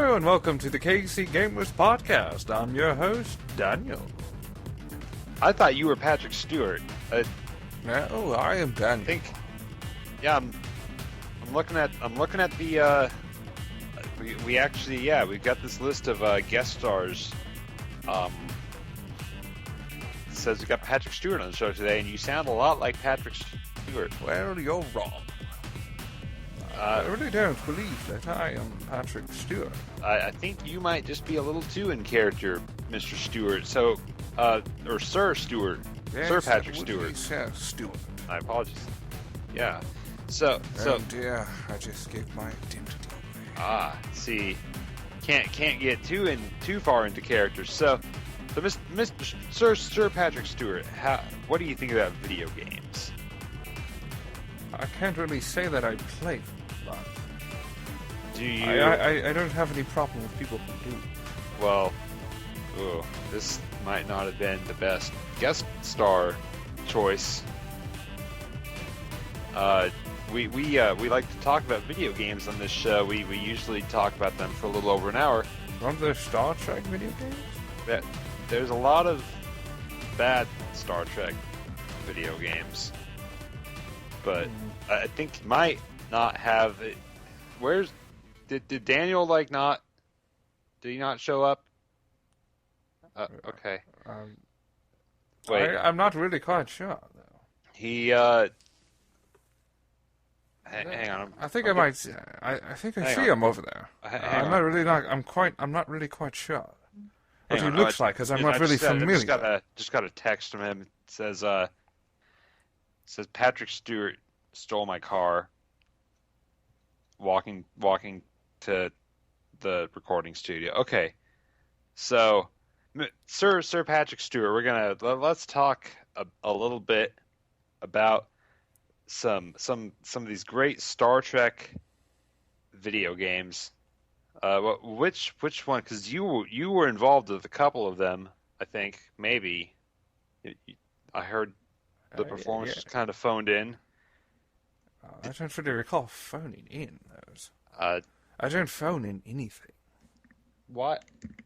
Hello and welcome to the KC Gamers Podcast. I'm your host, Daniel. I thought you were Patrick Stewart. No, I am Daniel. Yeah, I'm looking at the. We actually we've got this list of guest stars. It says we got Patrick Stewart on the show today, and you sound a lot like Patrick Stewart. Well, you're wrong. I really don't believe that I am Patrick Stewart. I think you might just be a little too in character, Mr. Stewart. So, or Sir Stewart, Yes, Sir Patrick that would Stewart. be Sir Stewart. My apologies. Yeah. So. Oh dear, I just gave my identity away. See, can't get too far into characters. So Mr. Sir Patrick Stewart, what do you think about video games? I can't really say that I play them, but Do you? I don't have any problem with people who do. Well, this might not have been the best guest star choice. We like to talk about video games on this show. We usually talk about them for a little over an hour. Aren't there Star Trek video games? There's a lot of bad Star Trek video games, but I think it might not have it. Did Daniel not? Did he not show up? Okay. Wait. I'm not really quite sure though. He hang on. I think I think I see him over there. I'm not really quite sure what he looks like because I'm not really familiar. Just got a text from him. It says Patrick Stewart stole my car. Walking to the recording studio. Okay, so Sir Patrick Stewart, let's talk a little bit about some of these great Star Trek video games. Which one? Because you were involved with a couple of them. I think maybe I heard the performance was kind of phoned in. I don't really recall phoning in those. I don't phone in anything. Why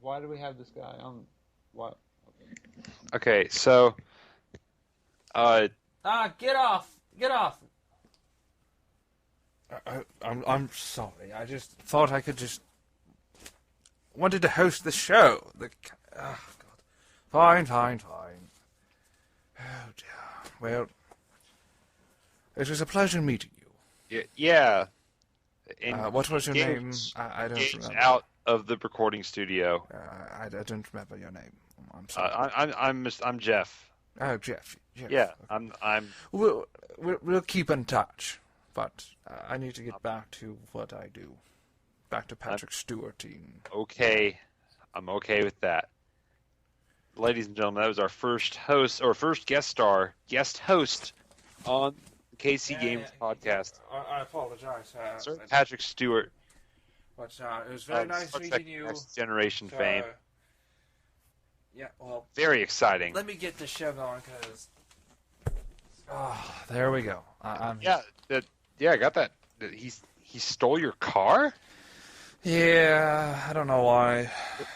do we have this guy on? What? Okay, so. Get off! Get off! I'm sorry. I just thought I could just wanted to host the show. God. Fine. Oh dear. Well, it was a pleasure meeting you. Yeah. What was your name? I don't remember. Out of the recording studio. I don't remember your name. I'm sorry. I'm Jeff. Oh, Jeff. Yeah, okay. I'm. We'll keep in touch, but I need to get back to what I do. Back to Patrick Stewarting. Okay, I'm okay with that. Ladies and gentlemen, that was our first guest host on the KC Games podcast. I apologize, Sir Patrick Stewart. But it was very nice meeting you. Next Generation fame. Yeah, well, very exciting. Let me get this show going, because... there we go. I got that. He stole your car? Yeah, I don't know why.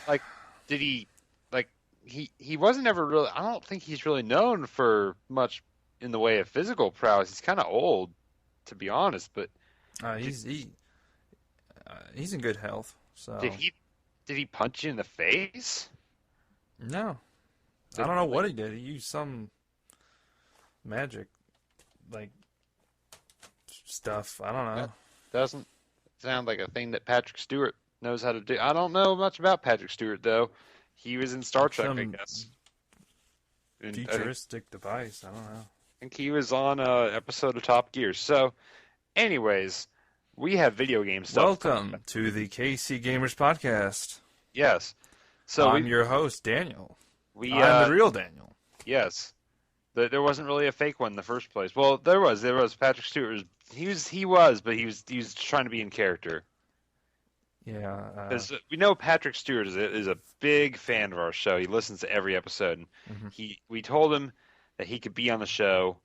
Like, did he... Like, he wasn't ever really... I don't think he's really known for much in the way of physical prowess. He's kind of old, to be honest, but... He's in good health, so... Did he punch you in the face? No. I don't know what he did. He used some magic, stuff. I don't know. That doesn't sound like a thing that Patrick Stewart knows how to do. I don't know much about Patrick Stewart, though. He was in Star Trek, I guess. Futuristic device. I don't know. I think he was on an episode of Top Gear. So, anyways, we have video game stuff. Welcome to the KC Gamers Podcast. Yes. So I'm your host, Daniel. I'm the real Daniel. Yes. There wasn't really a fake one in the first place. Well, there was. Patrick Stewart. He was, but he was trying to be in character. Yeah. Because we know Patrick Stewart is a big fan of our show. He listens to every episode. Mm-hmm. We told him that he could be on the show,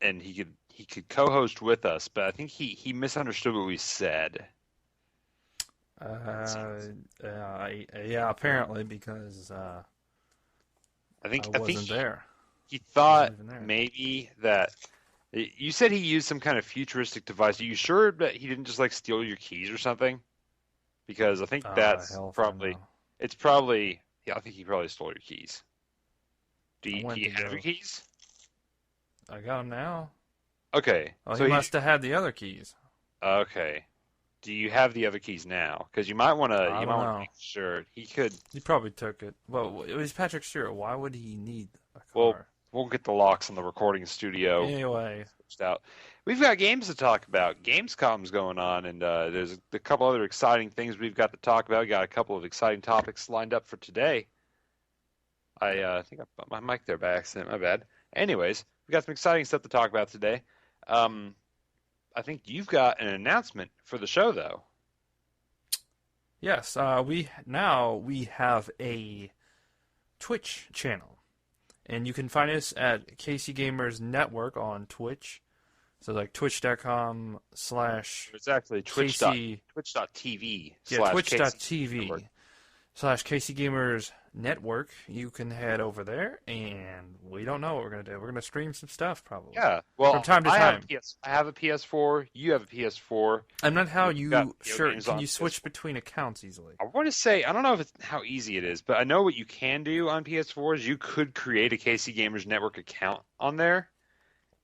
and he could co-host with us. But I think he misunderstood what we said. Yeah, apparently because I wasn't there. He thought maybe that you said he used some kind of futuristic device. Are you sure that he didn't just like steal your keys or something? Because I think that's probably it's probably I think he probably stole your keys. Do you have your keys? I got them now. Okay. Oh, so he must have had the other keys. Okay. Do you have the other keys now? Because you might want to. You might want to make sure he could. He probably took it. Well, it was Patrick Stewart. Why would he need a car? Well, we'll get the locks in the recording studio. Anyway, out. We've got games to talk about. Gamescom's going on, and there's a couple other exciting things we've got to talk about. We got a couple of exciting topics lined up for today. I think I put my mic there by accident. My bad. Anyways, we got some exciting stuff to talk about today. I think you've got an announcement for the show, though. Yes, we have a Twitch channel, and you can find us at KC Gamers Network on Twitch. So like twitch.com/ It's actually twitch.tv. Yeah, twitch.tv / KC Gamers Network. You can head over there, and we don't know what we're going to do. We're going to stream some stuff, probably. Yeah, well, from time to time. I have a PS4. You have a PS4. I'm not how you... Sure, can you switch between accounts easily? I want to say, I don't know if it's how easy it is, but I know what you can do on PS4 is you could create a KC Gamers Network account on there.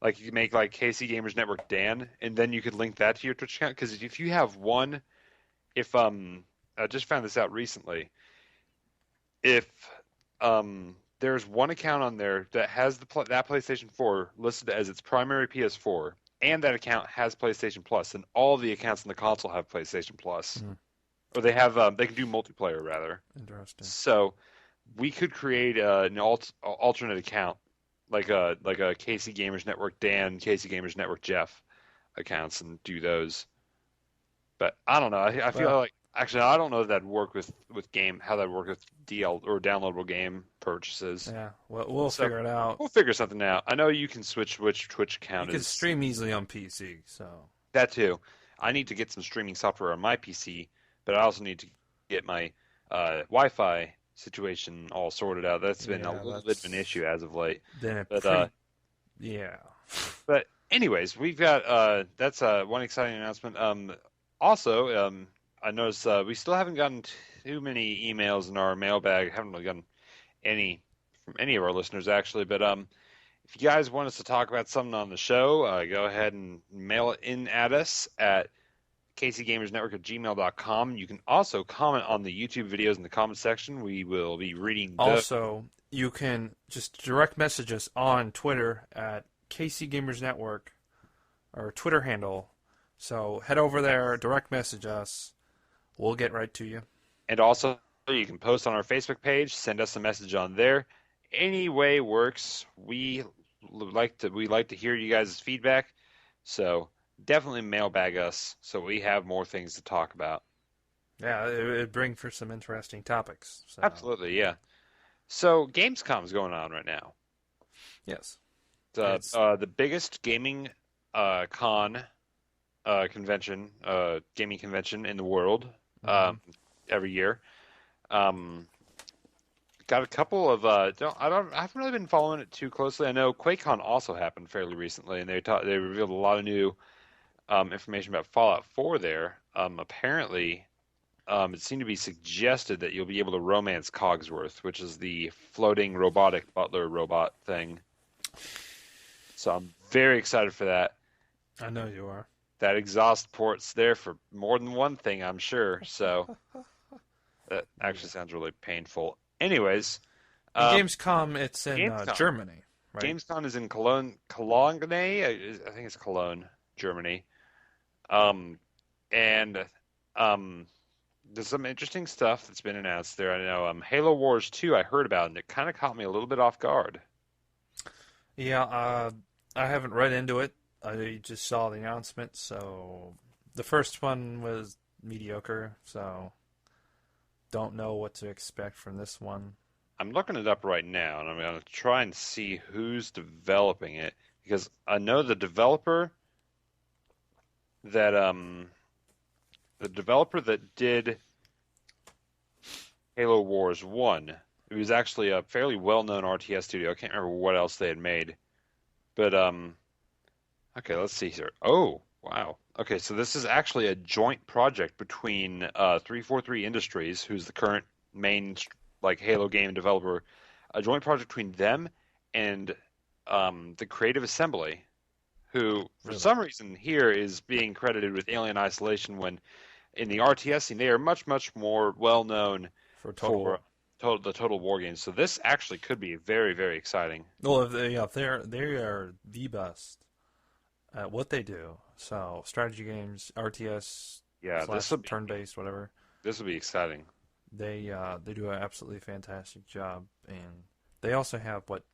Like, you could make, like, KC Gamers Network Dan, and then you could link that to your Twitch account. Because if you have one... I just found this out recently. If there's one account on there that has that PlayStation 4 listed as its primary PS4, and that account has PlayStation Plus, then all the accounts on the console have PlayStation Plus. Or they have they can do multiplayer, rather. Interesting. So we could create an alternate account, like a KC Gamers Network Dan, KC Gamers Network Jeff accounts, and do those. But I don't know. I feel like actually I don't know if that'd work with how that'd work with DL or downloadable game purchases. Yeah, well, we'll figure it out. We'll figure something out. I know you can switch which Twitch account. You can stream easily on PC, so that too. I need to get some streaming software on my PC, but I also need to get my Wi-Fi situation all sorted out. That's been a little bit of an issue as of late. Yeah. But anyways, we've got that's one exciting announcement. Also, I noticed we still haven't gotten too many emails in our mailbag. Haven't really gotten any from any of our listeners, actually. But if you guys want us to talk about something on the show, go ahead and mail it in at us at kcgamersnetwork@gmail.com. You can also comment on the YouTube videos in the comment section. We will be reading those. Also, you can just direct message us on Twitter at KC Gamers Network, our Twitter handle. So head over there, direct message us. We'll get right to you. And also, you can post on our Facebook page, send us a message on there. Any way works. We like to hear you guys' feedback. So definitely mailbag us so we have more things to talk about. Yeah, it would bring for some interesting topics. So. Absolutely, yeah. So Gamescom's going on right now. Yes. The biggest gaming convention, gaming convention in the world every year. Got a couple of I haven't really been following it too closely. I know QuakeCon also happened fairly recently, and they revealed a lot of new information about Fallout 4 there. Apparently, it seemed to be suggested that you'll be able to romance Cogsworth, which is the floating robotic butler robot thing. So I'm very excited for that. I know you are. That exhaust port's there for more than one thing, I'm sure. So that actually sounds really painful. Anyways, Gamescom, it's in Germany, right? Gamescom is in Cologne. I think it's Cologne, Germany. And there's some interesting stuff that's been announced there. I know Halo Wars 2 I heard about, and it kind of caught me a little bit off guard. Yeah, I haven't read into it. I just saw the announcement, so the first one was mediocre, so don't know what to expect from this one. I'm looking it up right now, and I'm going to try and see who's developing it, because I know the developer that did Halo Wars 1. It was actually a fairly well-known RTS studio. I can't remember what else they had made. But okay, let's see here. Oh, wow. Okay, so this is actually a joint project between 343 Industries, who's the current main like Halo game developer, a joint project between them and the Creative Assembly, who for Really? some reason here is being credited with Alien Isolation when in the RTS scene they are much, much more well known For Total for War. the Total War games. So this actually could be very, very exciting. Well, if they are the best at what they do. So strategy games, RTS Yeah, slash turn-based, whatever. this will be exciting. They do an absolutely fantastic job, and they also have what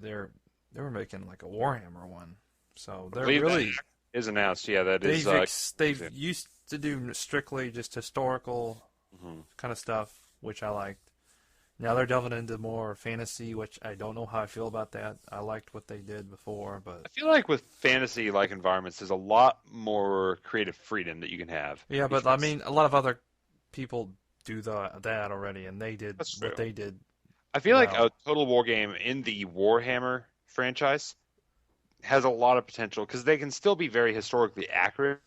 they were making like a Warhammer one. So I they're believe really that is announced. Yeah, that is. they've used to do strictly just historical Mhm. kind of stuff, which I liked. Now they're delving into more fantasy, which I don't know how I feel about that. I liked what they did before, but I feel like with fantasy-like environments, there's a lot more creative freedom that you can have. yeah, but I Because mean, a lot of other people do that already, and they did that's what true. they did I feel like a well. Total War game in the Warhammer franchise has a lot of potential because they can still be very historically accurate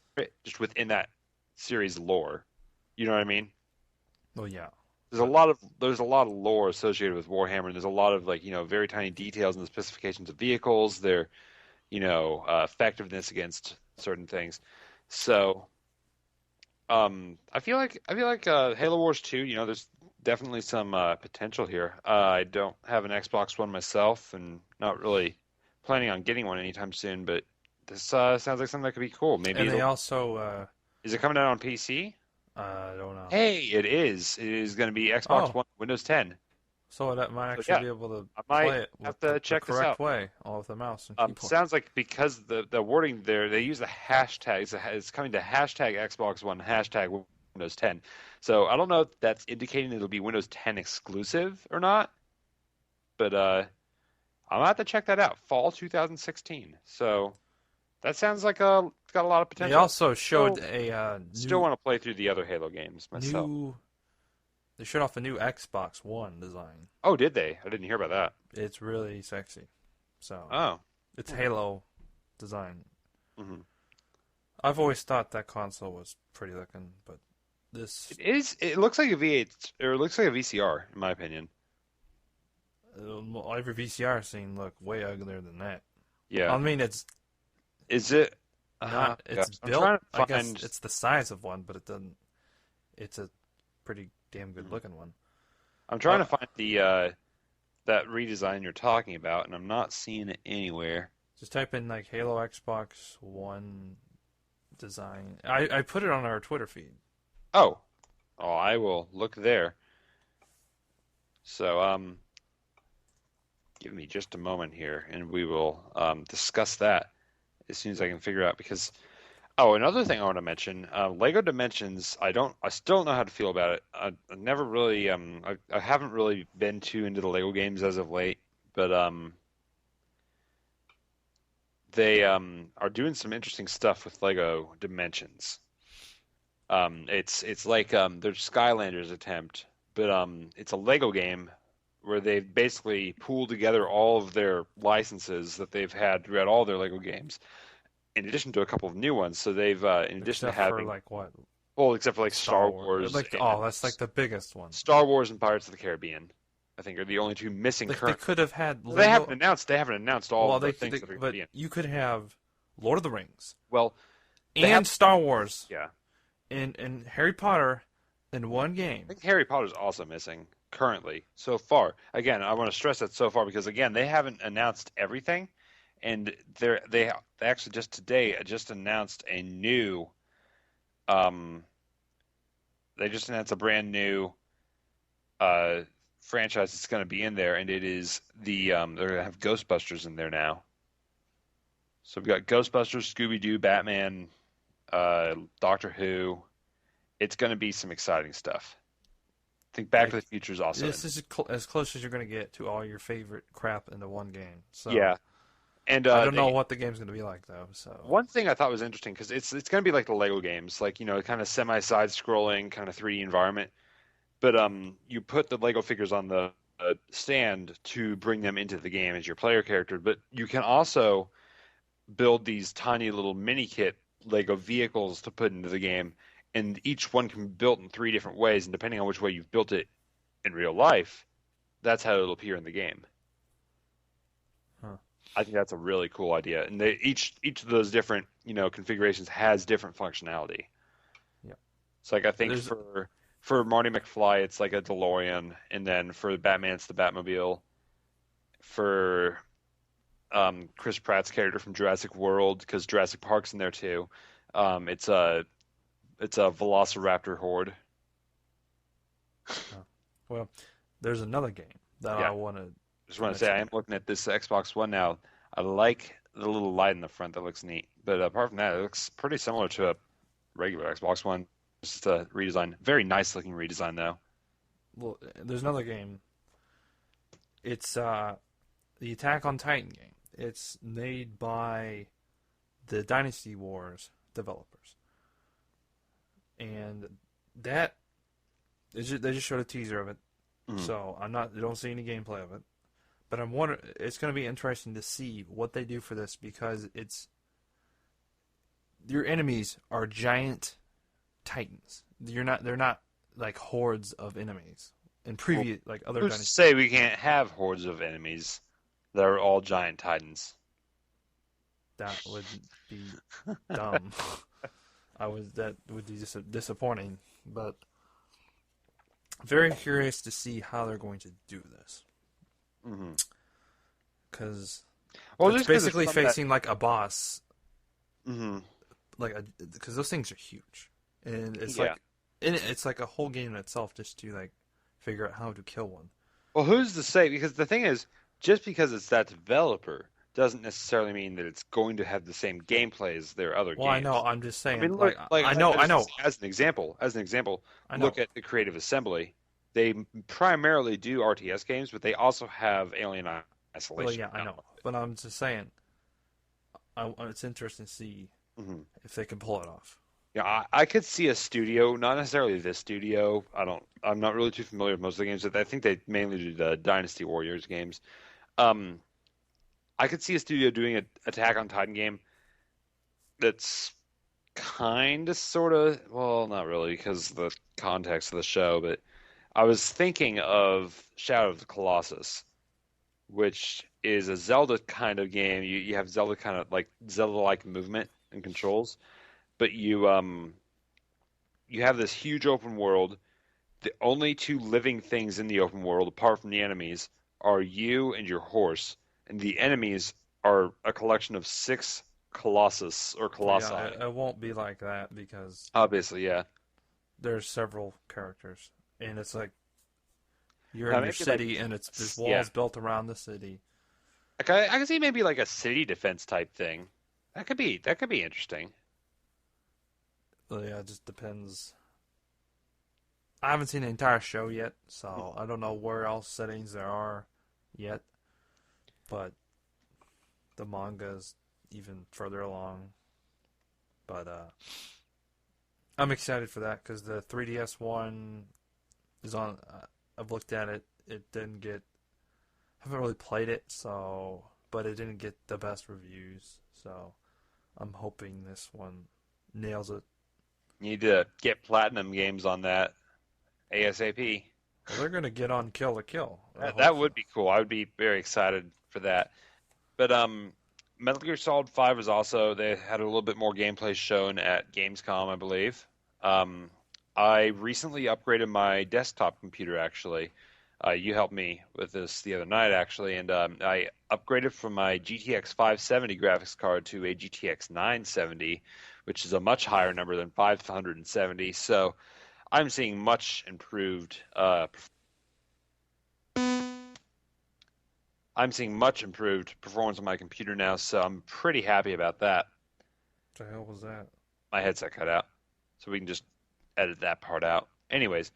just within that series lore. You know what I mean? Well, yeah, There's a but lot of lore associated with Warhammer, and there's a lot of like very tiny details in the specifications of vehicles, their effectiveness against certain things. So I feel like Halo Wars 2. There's definitely some potential here. I don't have an Xbox One myself, and not really planning on getting one anytime soon. But this sounds like something that could be cool. Maybe and they it'll. also Is it coming out on PC? I don't know. Hey, it is. It is going to be Xbox Oh, One, Windows 10. so that might So actually yeah, be able to I might play it have with to the check this correct out. way, all with the mouse and keyboard. Sounds like because the wording there, they use the hashtag. It's coming to hashtag Xbox One, hashtag Windows 10. So I don't know if that's indicating it'll be Windows 10 exclusive or not, but I'm gonna have to check that out. Fall 2016. So that sounds like it's got a lot of They potential. also showed Still, a still want to play through the other Halo games myself. new. They showed off a new Xbox One design. Oh, did they? I didn't hear about that. It's really sexy. So Oh. it's Halo design. Hmm. I've always thought that console was pretty looking, but this It is. It looks like a V8, or it looks like a VCR, in my opinion. every VCR scene look way uglier than that. Yeah. I mean, it's Is it? not. Gosh, It's I'm built. trying to I guess find. it's the size of one, but it doesn't. It's a pretty damn good Mhm. looking one. I'm trying to Uh, find the that redesign you're talking about, and I'm not seeing it anywhere. just type in like Halo Xbox One design. I put it on our Twitter feed. Oh, I will look there. So give me just a moment here, and we will discuss that as soon as I can figure out because. Oh, another thing I want to mention, Lego Dimensions. I still don't know how to feel about it. I never really, I haven't really been too into the Lego games as of late, but they are doing some interesting stuff with Lego Dimensions. It's like their Skylanders attempt, but it's a Lego game where they've basically pooled together all of their licenses that they've had throughout all their Lego games in addition to a couple of new ones. So they've, in addition to Except for having, like what well, except for like Star Star Wars. Wars Like and that's like the biggest one. Star Wars and Pirates of the Caribbean, I think are the only two missing Like they current. could have had Well, they haven't Lego. announced. They haven't announced all Well, of the things that are going to but be in. you could have Lord of the Rings Well, they and have. Star Wars Yeah, and Harry Potter in one I game. think Harry Potter's also missing currently so far. Again, I want to stress that so far because again, they haven't announced everything, and they actually just today just announced a new. Um, they just announced a brand new franchise that's going to be in there, and it is they're going to have Ghostbusters in there now. So we've got Ghostbusters, Scooby Doo, Batman, Doctor Who. It's going to be some exciting stuff. I think Back to the Like Future is also this in. is as close as you're gonna get to all your favorite crap into one game. So Yeah, and I don't know what the game's gonna be like though. So one thing I thought was interesting because it's going to be like the Lego games, like kind of semi side scrolling kind of 3D environment. But you put the Lego figures on the stand to bring them into the game as your player character. But you can also build these tiny little mini kit Lego vehicles to put into the game, and each one can be built in 3 different ways. And depending on which way you've built it in real life, that's how it'll appear in the game. Huh. I think that's a really cool idea, and each of those different configurations has different functionality. Yeah. So like I think There's- for Marty McFly it's like a DeLorean, and then for Batman it's the Batmobile. For Chris Pratt's character from Jurassic World, because Jurassic Park's in there too, it's a Velociraptor horde. Well, there's another game that Yeah. I want to. Just want to say I am looking at this Xbox One now. I like the little light in the front, that looks neat. But apart from that, it looks pretty similar to a regular Xbox One. Just a redesign. Very nice looking redesign though. Well, there's another game. It's the Attack on Titan game. It's made by the Dynasty Wars developers, and that they just showed a teaser of it. Mhm. So I don't see any gameplay of it, but I'm wondering. It's going to be interesting to see what they do for this, because your enemies are giant titans. They're not like hordes of enemies. In previous like other Who's to dynasties. say we can't have hordes of enemies that are all giant titans? That would be dumb. That would be just disappointing, but very curious to see how they're going to do this, Mm-hmm. because Well, it's just 'cause it's basically something facing like a boss, Mm-hmm. because those things are huge, and it's Yeah. it's like a whole game in itself just to like figure out how to kill one. Well, who's to say? Because the thing is, just because it's that developer doesn't necessarily mean that it's going to have the same gameplay as their other Well, I games. know. I'm just I saying. mean, like, I know. As an example, I know. look at the Creative Assembly. They primarily do RTS games, but they also have Alien Isolation. Well, yeah, I know. But I'm just saying. It's interesting to see Mm-hmm. if they can pull it off. Yeah, I could see a studio, not necessarily this studio. I'm not really too familiar with most of the games. I think they mainly do the Dynasty Warriors games. I could see a studio doing an Attack on Titan game that's kind of, sort of, well, not really because of the context of the show, but I was thinking of Shadow of the Colossus, which is a Zelda kind of game. You have Zelda kind of like Zelda-like movement and controls, but you have this huge open world. The only 2 living things in the open world, apart from the enemies, are you and your horse, and the enemies are a collection of 6 colossus or colossi. Yeah, it won't be like that because Obviously, yeah. there's several characters, and it's like you're Now, in your maybe, like, city, and there's walls yeah. built around the city. I can see maybe like a city defense type thing. That could be interesting. Yeah, it just depends. I haven't seen the entire show yet, so I don't know where else settings there are yet. But the manga is even further along. But I'm excited for that because the 3DS one is on. I've looked at it. It didn't get. I haven't really played it, but it didn't get the best reviews. So I'm hoping this one nails it. You need to get Platinum Games on that ASAP. Well, they're gonna get on Kill la Kill. I hope That so. would be cool. I would be very excited for that. But Metal Gear Solid 5 is also, they had a little bit more gameplay shown at Gamescom, I believe. I recently upgraded my desktop computer actually. You helped me with this the other night actually, and I upgraded from my GTX 570 graphics card to a GTX 970, which is a much higher number than 570. So I'm seeing much improved performance on my computer now, so I'm pretty happy about that. What the hell was that? My headset cut out, so we can just edit that part out. Anyways,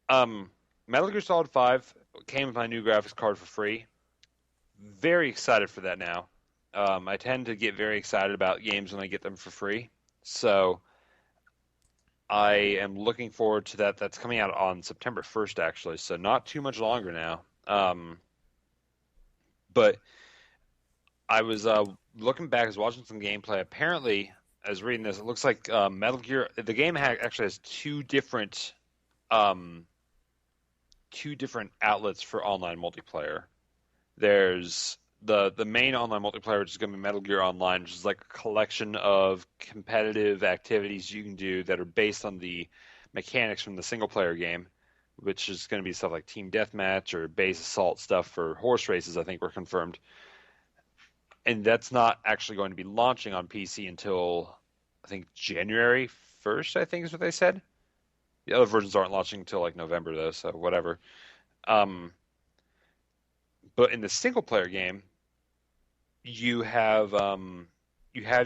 Metal Gear Solid 5 came with my new graphics card for free. Very excited for that now. I tend to get very excited about games when I get them for free, so I am looking forward to that. That's coming out on September 1st, actually, so not too much longer now. But I was looking back, I was watching some gameplay. Apparently, I was reading this. It looks like Metal Gear. The game actually has um, two different outlets for online multiplayer. There's the main online multiplayer, which is going to be Metal Gear Online, which is like a collection of competitive activities you can do that are based on the mechanics from the single player game, which is going to be stuff like team deathmatch or base assault stuff for horse races. I think were confirmed, and that's not actually going to be launching on PC until I think January 1st. I think is what they said. The other versions aren't launching until like November though, so whatever. Um, but in the single player game, you have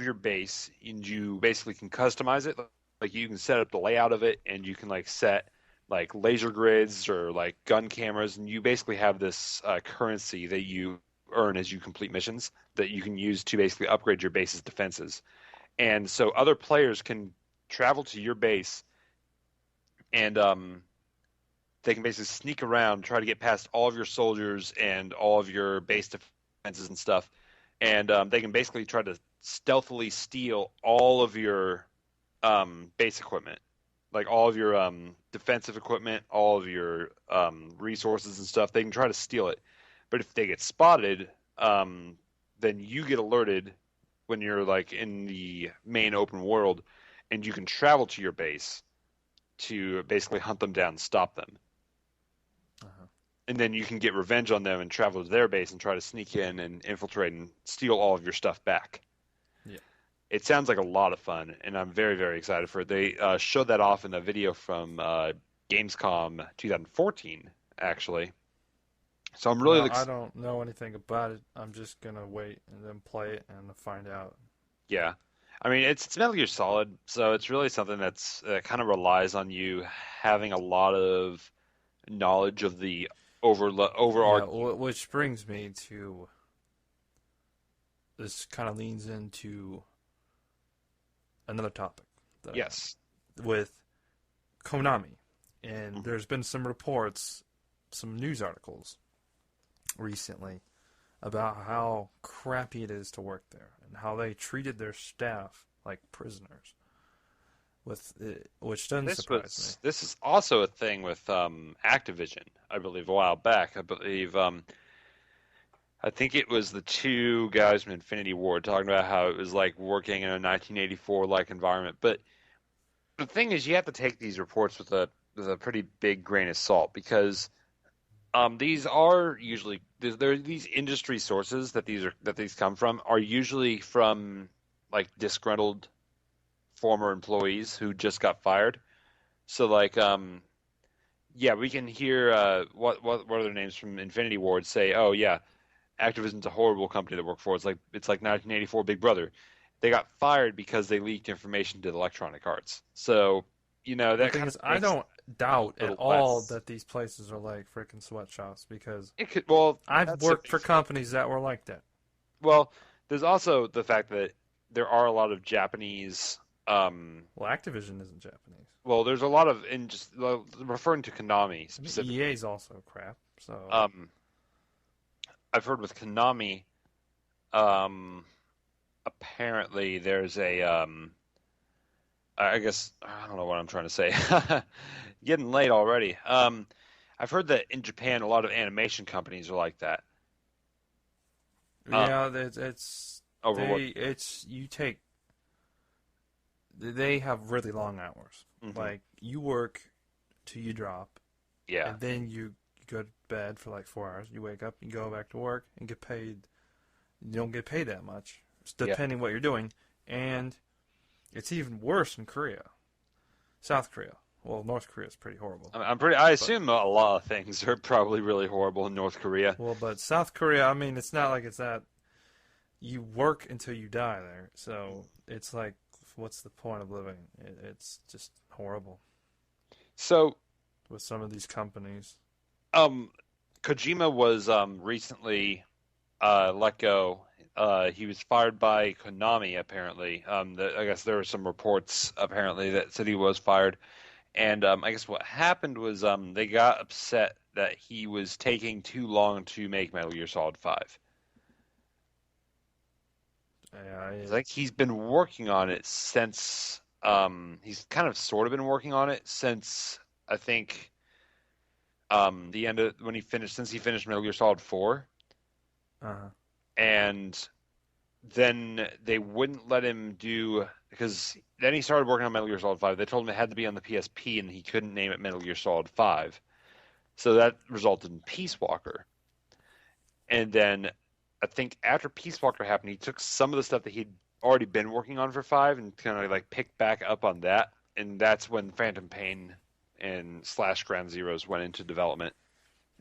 your base and you basically can customize it. Like you can set up the layout of it and you can like set like laser grids or like gun cameras, and you basically have this currency that you earn as you complete missions that you can use to basically upgrade your base's defenses. And so other players can travel to your base and they can basically sneak around, try to get past all of your soldiers and all of your base defenses and stuff, and they can basically try to stealthily steal all of your base equipment, like all of your defensive equipment, all of your resources and stuff. They can try to steal it, but if they get spotted, then you get alerted when you're like in the main open world, and you can travel to your base to basically hunt them down and stop them. Uh-huh. And then you can get revenge on them and travel to their base and try to sneak in and infiltrate and steal all of your stuff back. Yeah. It sounds like a lot of fun, and I'm very, very excited for it. They showed that off in a video from Gamescom 2014, actually. So I'm really I don't know anything about it. I'm just gonna wait and then play it and find out. yeah. I mean, it's Metal Gear Solid, so it's really something that kind of relies on you having a lot of knowledge of the Yeah, overarching. which brings me to this kind of leans into another topic that Yes. with Konami, and Mhm. there's been some reports, some news articles recently about how crappy it is to work there and how they treated their staff like prisoners. Which doesn't surprise This is also a thing with Activision, I believe, a while back. I believe I think it was the two guys from Infinity Ward talking about how it was like working in a 1984 like environment. But the thing is, you have to take these reports with a pretty big grain of salt because these are usually there these industry sources that these come from are usually from like disgruntled former employees who just got fired. So like yeah, we can hear what are their names from Infinity Ward say, "Oh yeah, Activision's a horrible company to work for. It's like 1984 Big Brother." They got fired because they leaked information to Electronic Arts. So, you know, the that thing kind is, of I makes it don't doubt a at little all less. that these places are like freaking sweatshops because It could well, I've that's a worked big for companies that were like that. well, there's also the fact that there are a lot of Japanese Well, Activision isn't Japanese. well, there's a lot of in just referring to Konami I mean, specifically. EA's also crap. So Um, I've heard with Konami, um, apparently there's a I guess I don't know what I'm trying to say. Getting late already. I've heard that in Japan a lot of animation companies are like that. Um, yeah, it's overwork. it's you take they have really long hours. Hmm. Like you work till you drop, Yeah, and then you go to bed for like 4 hours. You wake up, you go back to work, and get paid. You don't get paid that much, it's yeah. depending what you're doing. And it's even worse in Korea, South Korea. Well, North Korea is pretty horrible, I'm pretty. I but assume a lot of things are probably really horrible in North Korea. but South Korea. I mean, it's not like it's that you work until you die there. So it's like, what's the point of living? It's just horrible So, with some of these companies. um, Kojima was recently let go. he was fired by Konami, apparently. I guess there were some reports, apparently, that said he was fired. And I guess what happened was they got upset that he was taking too long to make Metal Gear Solid 5. Yeah, It's like he's been working on it since he's kind of sort of been working on it since I think the end of when he finished since he finished Metal Gear Solid 4, uh, and then they wouldn't let him do because then he started working on Metal Gear Solid 5. They told him it had to be on the PSP and he couldn't name it Metal Gear Solid 5. So that resulted in Peace Walker. And then I think after Peace Walker happened, he took some of the stuff that he'd already been working on for 5 and kind of like picked back up on that. And that's when Phantom Pain and / Ground Zeroes went into development.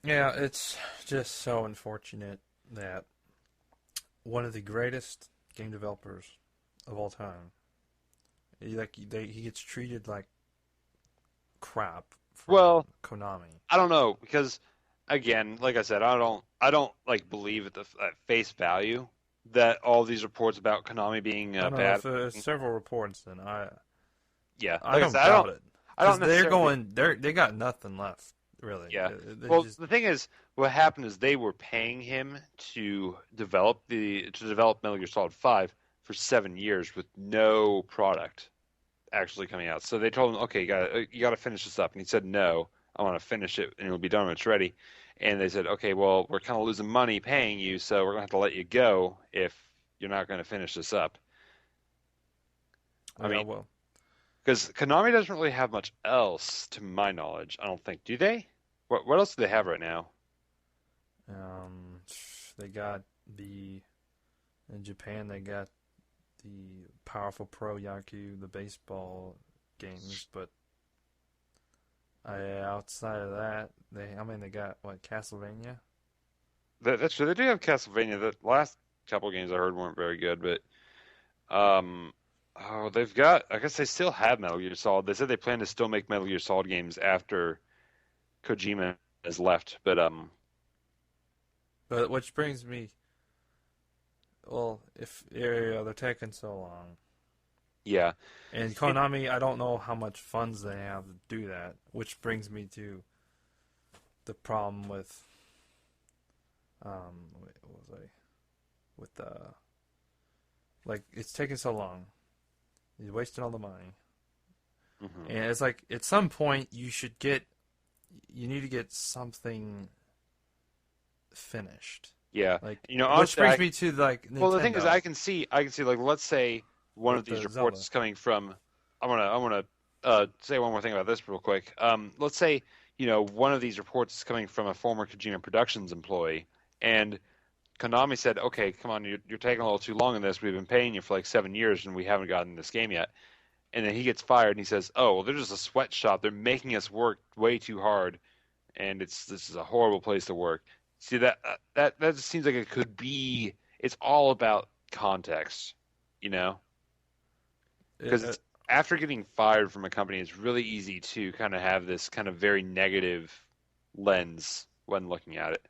yeah, it's just so unfortunate that one of the greatest game developers of all time, he gets treated like crap from Well, Konami. I don't know because again, like I said, I don't like believe at face value that all these reports about Konami being I don't know bad. if there's several reports, then Yeah, I like don't said, I doubt don't. it. I don't Because they're necessarily. they got nothing left, really. Yeah. They Well, just, the thing is, what happened is they were paying him to develop Metal Gear Solid 5 for 7 years with no product actually coming out. So they told him, okay, you gotta finish this up, and he said, no, I want to finish it, and it'll be done when it's ready. And they said, okay, well, we're kind of losing money paying you, so we're gonna have to let you go if you're not going to finish this up. I yeah, mean, well, because Konami doesn't really have much else, to my knowledge. I don't think. Do they? What else do they have right now? um, they got the in Japan they got the Powerful Pro Yaku, the baseball games, but outside of that, they got what, Castlevania? That's true. They do have Castlevania. The last couple games I heard weren't very good, but um, oh, they've got. I guess they still have Metal Gear Solid. They said they plan to still make Metal Gear Solid games after Kojima has left, but But which brings me, well, if they're taking so long, yeah, and Konami, I don't know how much funds they have to do that, which brings me to the problem with, wait, what was I, with like, it's taking so long. He's wasting all the money. hmm And it's like, at some point, you need to get something finished. yeah. Like, You know, which honestly, brings me to, like, well, the thing is, Nintendo I can see, like, let's say one of with these the reports Zelda. is coming from. I want to say one more thing about this real quick. Let's say one of these reports is coming from a former Kojima Productions employee, and Konami said, "Okay, come on, you're taking a little too long in this. We've been paying you for like 7 years, and we haven't gotten this game yet." And then he gets fired, and he says, "Oh, well, they're just a sweatshop. They're making us work way too hard, and this is a horrible place to work." See that just seems like it could be. It's all about context, you know, It, because it's after getting fired from a company, it's really easy to kind of have this kind of very negative lens when looking at it.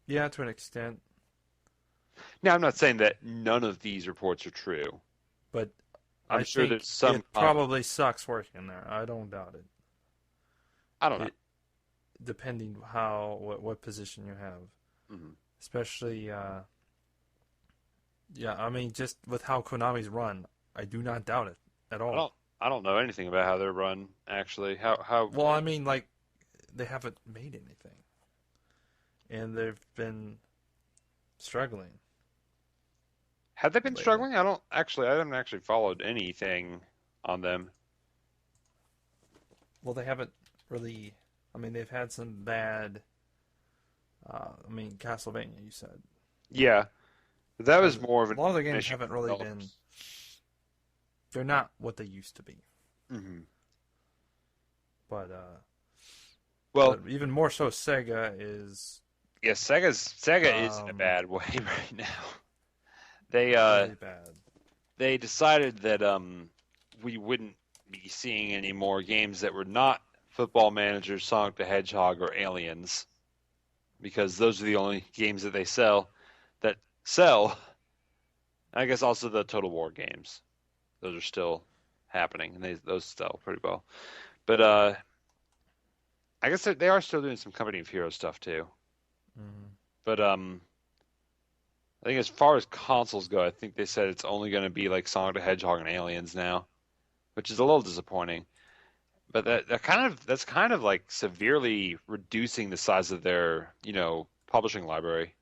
yeah, to an extent, Now, I'm not saying that none of these reports are true. but I'm I sure think there's some. it probably sucks working there. I don't doubt it. I don't know. It depending what position you have, Mhm. especially yeah. I mean, just with how Konami's run, I do not doubt it at I all. don't. I don't know anything about how they're run. Actually, how. Well, I mean, like they haven't made anything, and they've been struggling Have they been lately. struggling? I don't actually. I haven't actually followed anything on them. Well, they haven't really. I mean, they've had some bad. I mean, Castlevania, you said. Yeah, that was more of A an lot of the games issue. haven't really been. They're not what they used to be. Hmm But Well, but even more so, Sega is yeah, Sega is in a um, bad way right now. They really bad. they decided that we wouldn't be seeing any more games that were not Football Manager, Sonic the Hedgehog, or Aliens, because those are the only games that they sell that Cell. I guess also the Total War games. Those are still happening, and those sell pretty well. But I guess they are still doing some Company of Heroes stuff too. Mhm. But I think as far as consoles go, I think they said it's only going to be like Sonic the Hedgehog and Aliens now, which is a little disappointing. But that's kind of like severely reducing the size of their, publishing library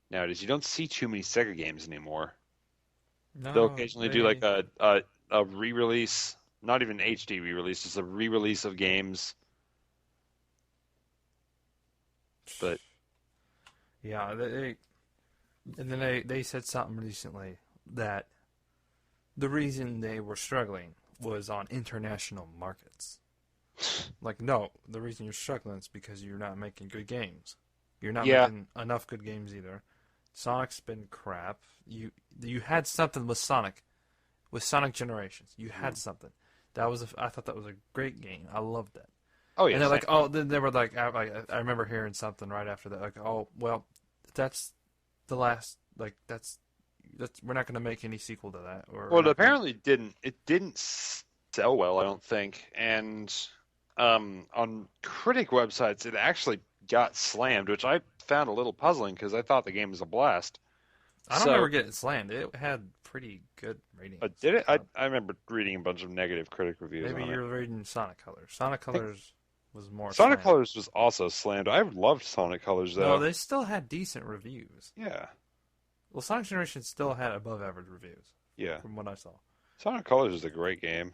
nowadays. You don't see too many Sega games anymore. They'll No, occasionally do like a re-release, not even HD re-release, just a re-release of games. But yeah, and then they said something recently that the reason they were struggling was on international markets. Like, no, the reason you're struggling is because you're not making good games. You're not yeah, making enough good games either. Sonic's been crap. You had something with Sonic Generations. You had something. I thought that was a great game. I loved that. oh yeah, And they're same. like, oh, then they were like, I remember hearing something right after that, like, oh, well, that's the last, like, that's we're not going to make any sequel to that, or we're Well, it not going apparently didn't sell well, I don't think. And on critic websites, it actually got slammed, which I found a little puzzling because I thought the game was a blast. I don't remember So, getting slammed. It had pretty good ratings. did it? So I remember reading a bunch of negative critic reviews maybe on it. you're reading Sonic Colors. Sonic I think Colors was more Sonic slammed. Colors was also slammed. I loved Sonic Colors No, though. they still had decent reviews. Yeah, Well, Sonic Generation still had above average reviews, yeah. from what I saw. Sonic Colors is a great game.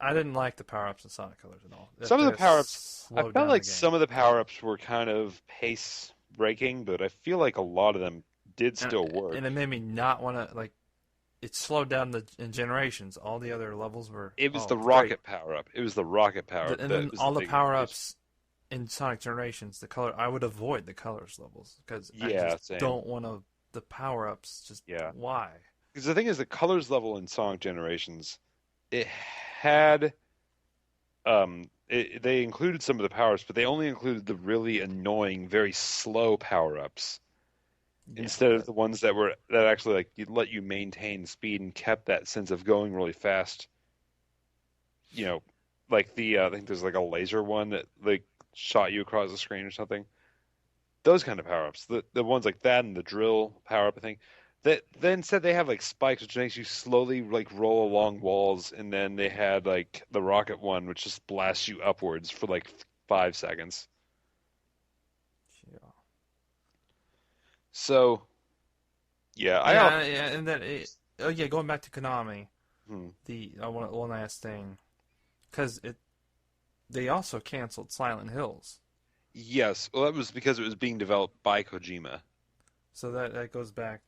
I didn't like the power-ups in Sonic Colors at all. Some of the That power-ups, I slowed felt down the like game. some of the power-ups were kind of pace breaking, but I feel like a lot of them did And, still work. and it made me not want to, like, it slowed down in Generations. All the other levels were, It was oh, the great. rocket power-up. It was the rocket power-up And that then was all the the big power-ups in Sonic Generations, I would avoid the colors levels because I Yeah, just same. don't want to. The power-ups, just Yeah. why? Because the thing is, the colors level in Sonic Generations, it had they included some of the powers, but they only included the really annoying, very slow power-ups Yeah, instead of the ones that actually like you let you maintain speed and kept that sense of going really fast. You know, like I think there's like a laser one that like shot you across the screen or something. Those kind of power-ups, the ones like that and the drill power-up, I think. That then instead they have like spikes, which makes you slowly like roll along walls, and then they had like the rocket one, which just blasts you upwards for like 5 seconds. yeah, So yeah, yeah. And then, oh yeah, going back to Konami, hmm. one last thing, because they also canceled Silent Hills, Yes, well that was because it was being developed by Kojima. so that goes back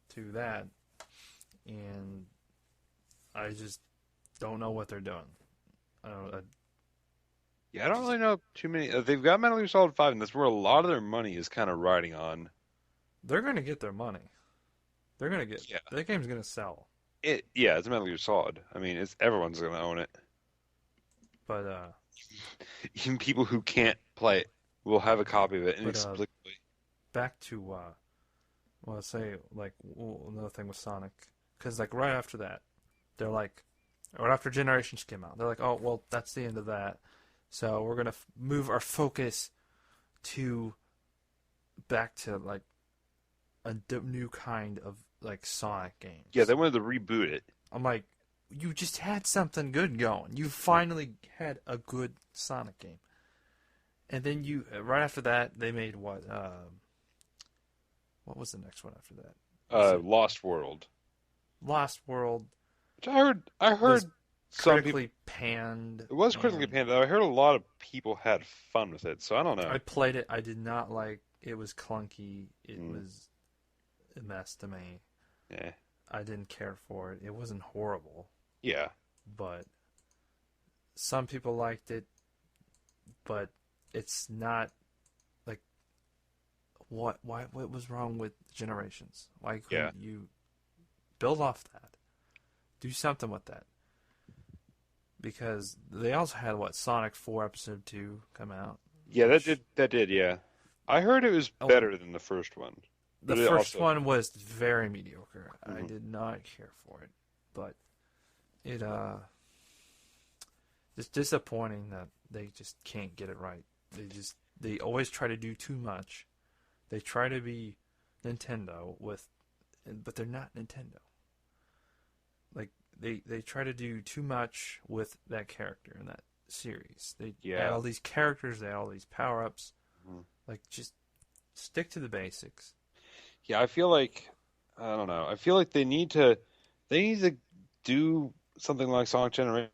to that, and I just don't know what they're doing. I don't. Yeah, I don't really know too many. They've got Metal Gear Solid 5, and that's where a lot of their money is kind of riding on. They're gonna get their money. They're gonna get Yeah, that game's gonna sell. yeah, it's Metal Gear Solid. I mean, it's everyone's gonna own it. But Even people who can't play it will have a copy of it but inexplicably. back to well, say like another thing with Sonic, because like right after that, they're like, right after Generations came out, they're like, oh well, that's the end of that. So we're gonna move our focus to back to like a new kind of like Sonic Yeah, games. they wanted to reboot it. I'm like, you just had something good going. You finally had a good Sonic game. And then right after that, they made what was the next one after that? Was it Lost World, Lost World? which I Was heard some people. critically panned. It was critically And panned. I heard a lot of people had fun with it, so I don't know. I played it. I did not like. It was clunky. It Mm. was a mess to me. Yeah, I didn't care for it. It wasn't horrible, yeah, but some people liked it. But it's not like what was wrong with Generations? Why yeah. couldn't you build off that? Do something with that. Because they also had Sonic 4 Episode 2 come out. Yeah, Which, that did, yeah. I heard it was oh, better than the first one. The But it first also- one was very mediocre. I Mhm. did not care for it, but it it's disappointing that they just can't get it right. They always try to do too much. They try to be Nintendo but they're not Nintendo. Like they try to do too much with that character in that series. They Yeah. add all these characters, they add all these power-ups. Mhm. Like just stick to the basics. Yeah, I feel like I don't know. I feel like they need to do something like Sonic Generations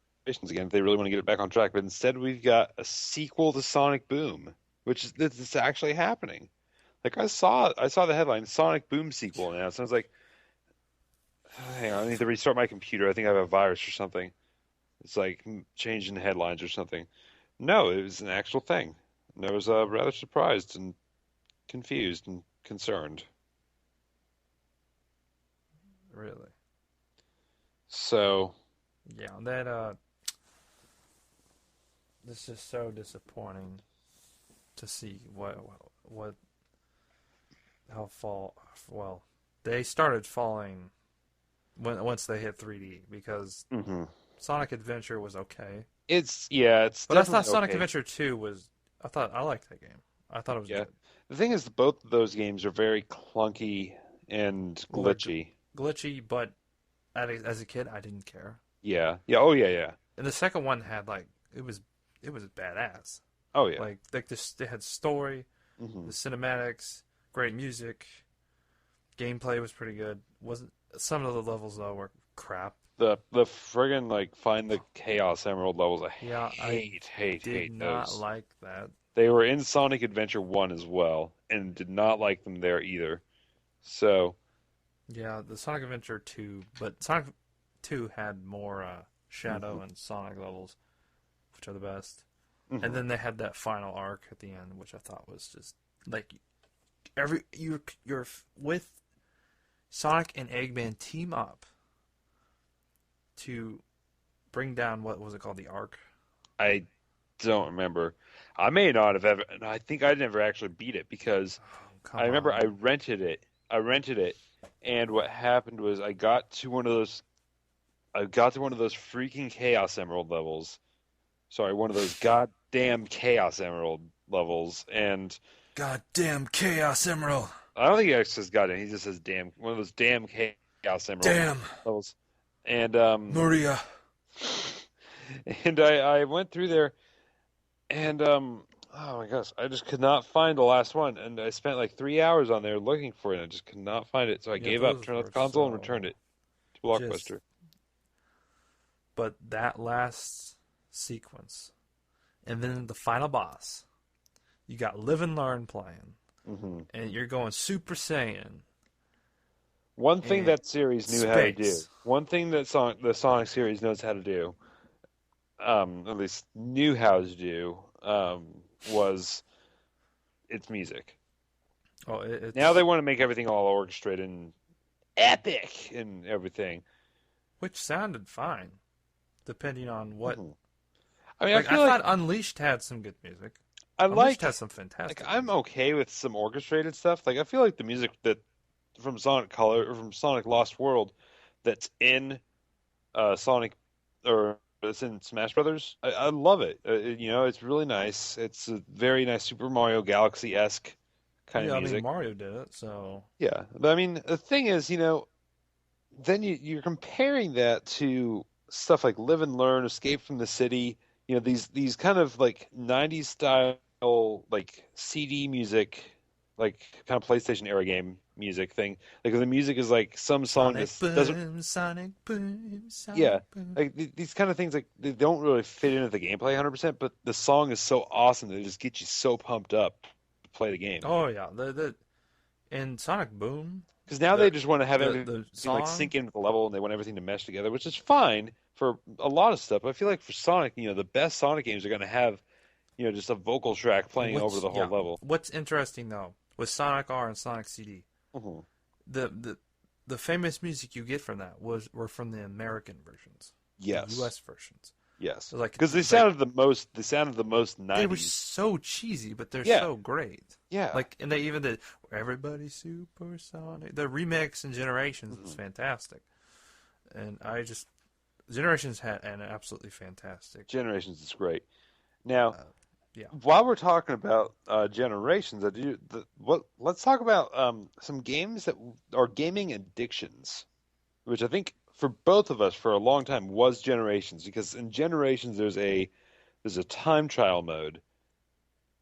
again if they really want to get it back on track. But instead, we've got a sequel to Sonic Boom, which is this is actually happening. Like I saw the headline Sonic Boom sequel announced, and I was like, hang on, I need to restart my computer. I think I have a virus or something. It's like changing the headlines or something. No, it was an actual thing. And I was rather surprised and confused and concerned. Really. So, Yeah, this is so disappointing to see what how well they started falling once they hit 3D because mhm. Sonic Adventure was okay, It's but I thought definitely Sonic okay. Adventure 2 was I liked that game. I thought it was Yeah. good. The thing is, both of those games are very clunky and Well, they're glitchy. glitchy, but as a kid I didn't care. Yeah. Yeah. Oh yeah. Yeah. And the second one had it was badass. Oh yeah. Like this, they had story, hmm the cinematics, great music, gameplay was pretty good. Wasn't some of the levels though were crap. The friggin' like find the Chaos Emerald levels. I Yeah, I hate did not those. like that. They were in Sonic Adventure 1 as well, and did not like them there either. So, Yeah, the Sonic Adventure 2, but Sonic 2 had more Shadow mhm, and Sonic levels, which are the best. And mhm. then they had that final arc at the end, which I thought was just like you're with Sonic and Eggman team up to bring down what was it called, the arc? I don't remember. I may not have ever. No, I think I never actually beat it because Oh, I come remember I on. rented it. I rented it, and what happened was I got to one of those. I got to one of those freaking Chaos Emerald levels. Sorry, one of those goddamn Chaos Emerald levels, and Goddamn Chaos Emerald. I don't think he actually says goddamn. He just says damn. One of those damn Chaos Emerald Damn levels, and Maria. and I went through there, and oh my gosh, I just could not find the last one, and I spent like 3 hours on there looking for it, and I just could not find it, so I Yeah, gave up, those turned off were the console, and so returned it to just Blockbuster. but that last sequence and then the final boss. You got Live and Learn playing hmm and you're going Super Saiyan One thing and that series knew how to do, space. one thing that the Sonic series knows how to do, at least knew how to do, was its music. Oh, Now they it's want to make everything all orchestrated and epic and everything. which sounded fine depending on what. Mhm. I mean, I Like I feel like thought Unleashed had some good music. I Unleashed like has some like fantastic I'm music. okay with some orchestrated stuff. Like I feel like the music that from Sonic Color or from Sonic Lost World that's in Sonic or that's in Smash Brothers, I love it. It's really nice. It's a very nice Super Mario Galaxy-esque kind of Yeah, I mean music. Mario did it, so Yeah, but I mean the thing is, then you're comparing that to stuff like Live and Learn, Escape from the City, these kind of like 90s style like CD music, like kind of PlayStation era game music thing. Like the music is like some song that doesn't, Sonic Boom, yeah, Sonic Boom. like these kind of things like they don't really fit into the gameplay 100%, but the song is so awesome that it just gets you so pumped up to play the game. Oh yeah, the in Sonic Boom, Because now they the just want to have everything the like song, sink in with the level, and they want everything to mesh together, which is fine for a lot of stuff. I feel like for Sonic, the best Sonic games are going to have, just a vocal track playing over the whole level. what's interesting though with Sonic R and Sonic CD, hmm the the famous music you get from that were from the American versions, the Yes. U.S. versions. Yes, Like because they like, sounded the most. They sounded the most 90s. they were so cheesy, but they're Yeah. so great. Yeah. Like, and they even did Everybody Supersonic. The remix in Generations was fantastic, and Generations had an absolutely fantastic. Generations is great. Now, Yeah. while we're talking about Generations, let's talk about some games that are gaming addictions, which I think for both of us for a long time was Generations, because in Generations there's a time trial mode.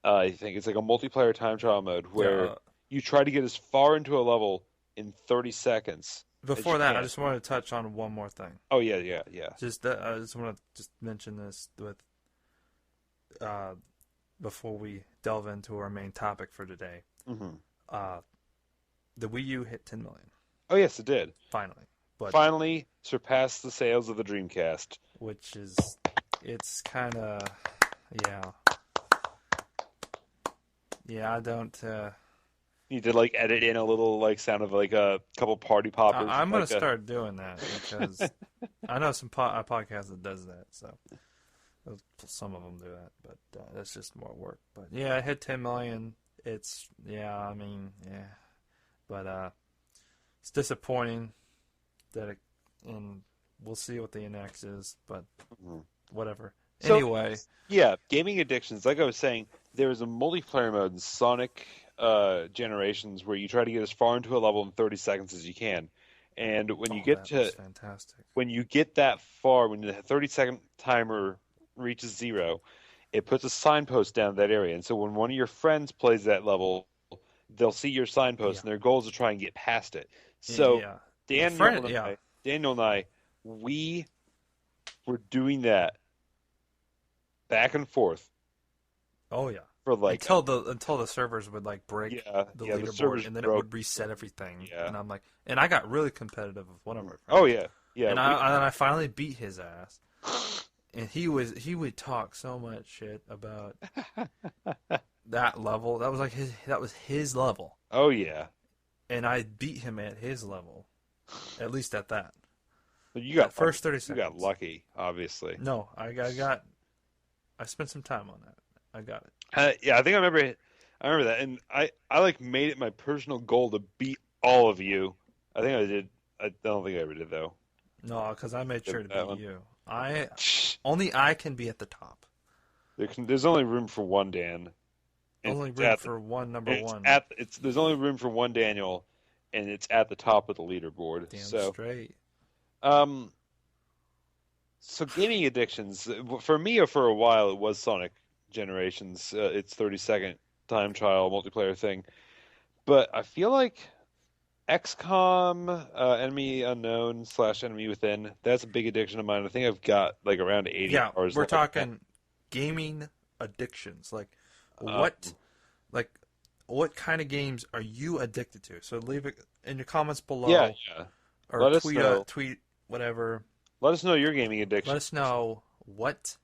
I think it's like a multiplayer time trial mode Yeah. where you try to get as far into a level in 30 seconds as Before you that, I can. just wanted to touch on one more thing. Oh yeah. Just that, I just want to just mention this with before we delve into our main topic for today. hmm The Wii U hit 10 million Oh yes, it did. finally, but Finally surpassed the sales of the Dreamcast. which is it's kind of yeah. I don't. Need to like edit in a little like sound of like a couple party poppers. I'm gonna like a- start doing that because I know some a podcast that does that. So some of them do that, but that's just more work. But yeah, it hit 10 million. It's I mean, but it's disappointing that and we'll see what the NX is, but Mhm. whatever. So- Anyway, Yeah, gaming addictions. Like I was saying, there is a multiplayer mode in Sonic Generations where you try to get as far into a level in 30 seconds as you can, and when you get that was to fantastic. when you get that far, when the 30-second timer reaches 0, it puts a signpost down that area. And so when one of your friends plays that level, they'll see your signpost, Yeah. and their goal is to try and get past it. So yeah, Daniel and I, we were doing that back and forth oh yeah. for like Until the servers would like break the the servers leaderboard, and then it broke. would reset everything. Yeah. And I'm like, and I got really competitive with one of our friends. Oh yeah. And I finally beat his ass. And he would talk so much shit about that level. That was his level. Oh yeah. And I beat him at his level. At least at that. But you got That first 30 You seconds. got lucky, obviously. No, I spent some time on that. I got it. Yeah, I think I remember that, and I like made it my personal goal to beat all of you. I think I did. I don't think I ever did though. No, because I made sure to That beat one. you. Only I can be at the top. There's only room for one Dan. And Only it's room at for one number it's one. There's only room for one Daniel, and it's at the top of the leaderboard. Damn So straight. So gaming addictions for me, or for a while, it was Sonic Generations. Its 30-second time trial multiplayer thing, but I feel like XCOM, Enemy Unknown / Enemy Within. That's a big addiction of mine. I think I've got like around 80 Yeah, hours. we're left. talking gaming addictions. Like what kind of games are you addicted to? So leave it in your comments below. Yeah. Or Let us know. tweet whatever. Let us know your gaming addiction. Let us know what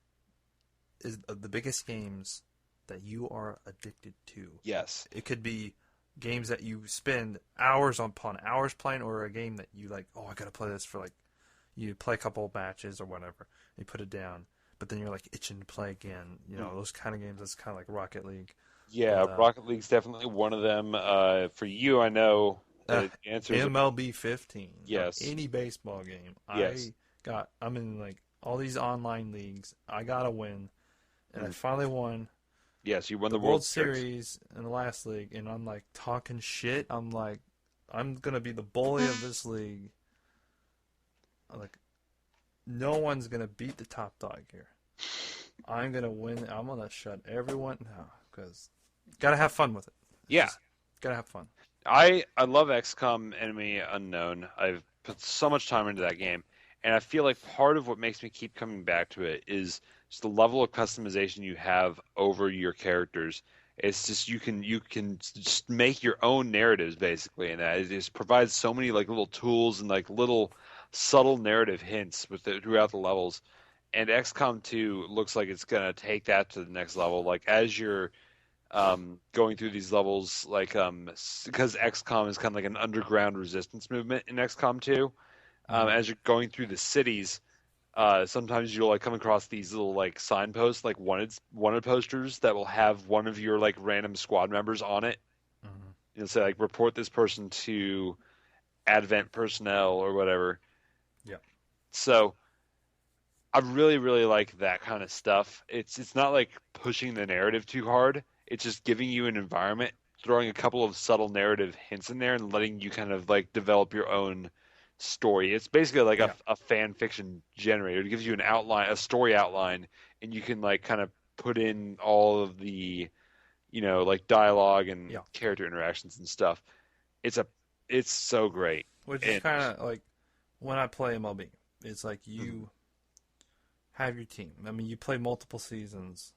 is the biggest games that you are addicted to. Yes. It could be games that you spend hours upon hours playing, or a game that you like, oh, I gotta play this for like, you play a couple of matches or whatever, you put it down, but then you're like itching to play again. You know, those kind of games. That's kind of like Rocket League. Yeah, But, Rocket League's definitely one of them. For you, I know the answer is MLB 15. Yes. Any baseball game. Yes. I'm in like all these online leagues. I gotta win, and I finally won yes. You won the the World Series in the last league, and I'm like talking shit. I'm like, I'm gonna be the bully of this league. I'm like, no one's gonna beat the top dog here. I'm gonna win. I'm gonna shut everyone down because gotta have fun with it. Yeah. Gotta have fun. I love XCOM Enemy Unknown. I've put so much time into that game, and I feel like part of what makes me keep coming back to it is just the level of customization you have over your characters. It's just you can just make your own narratives basically, and that it just provides so many like little tools and like little subtle narrative hints throughout the levels. And XCOM 2 looks like it's gonna take that to the next level. Like as you're going through these levels, like because XCOM is kind of like an underground resistance movement in XCOM 2. As you're going through the cities, sometimes you'll like come across these little like signposts, like wanted posters that will have one of your like random squad members on it. Mhm. Say like report this person to Advent personnel or whatever. Yeah. So I really, really like that kind of stuff. It's not like pushing the narrative too hard. It's just giving you an environment, throwing a couple of subtle narrative hints in there, and letting you kind of like develop your own story. It's basically like Yeah. a fan fiction generator. It gives you an outline, a story outline, and you can like kind of put in all of the, like dialogue and Yeah. character interactions and stuff. It's a, it's so great. Which is And kind of like when I play MLB. It's like you have your team. I mean, you play multiple seasons,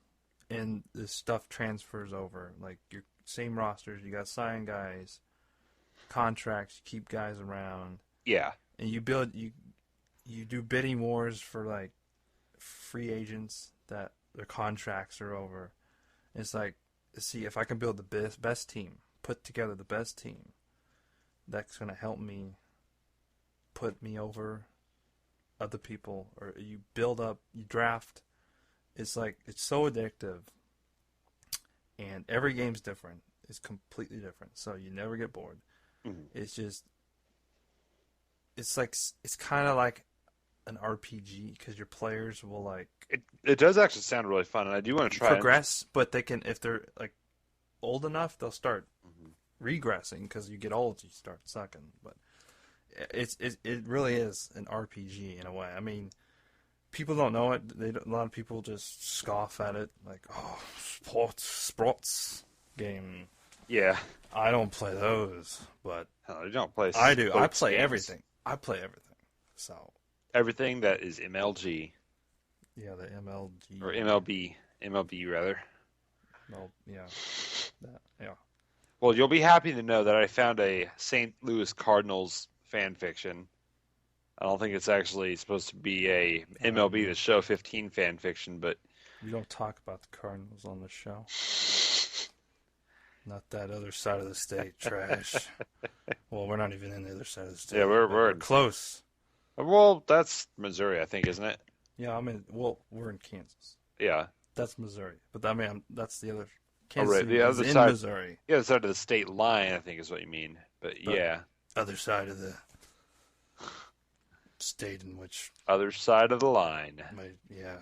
and this stuff transfers over. Like your same rosters, you got signed guys, contracts, you keep guys around, yeah, and you do bidding wars for like free agents that their contracts are over. It's like, see if I can build the best team, put together the best team. That's gonna help me put me over other people, or you build up, you draft. It's like, it's so addictive, and every game's different. It's completely different, so you never get bored. Mhm. It's just, it's like, it's kind of like an RPG, because your players will like it does actually sound really fun, and I do want to try it. progress, but they can, if they're like old enough, they'll start Mhm. regressing, because you get old, you start sucking. But it really is an RPG in a way. I mean, people don't know it. A lot of people just scoff at it, like, oh, sports game. Yeah. I don't play those, but You don't play I do. I sports play games. everything. I play everything. So Everything that is MLG yeah, the MLG or MLB rather. Well, yeah, yeah. Well, you'll be happy to know that I found a St. Louis Cardinals fan fiction. I don't think it's actually supposed to be a MLB The Show 15 fan fiction, but We don't talk about the Cardinals on the show. Not that other side of the state trash. Well, we're not even in the other side of the state. Yeah, but we're close. well, that's Missouri, I think, isn't it? Yeah, we're in Kansas. Yeah. That's Missouri, but I mean, that's the other. Kansas right, City the is other in side. Missouri. Yeah, the side of the state line, I think, is what you mean. But yeah, Other side of the state in which, other side of the line. yeah,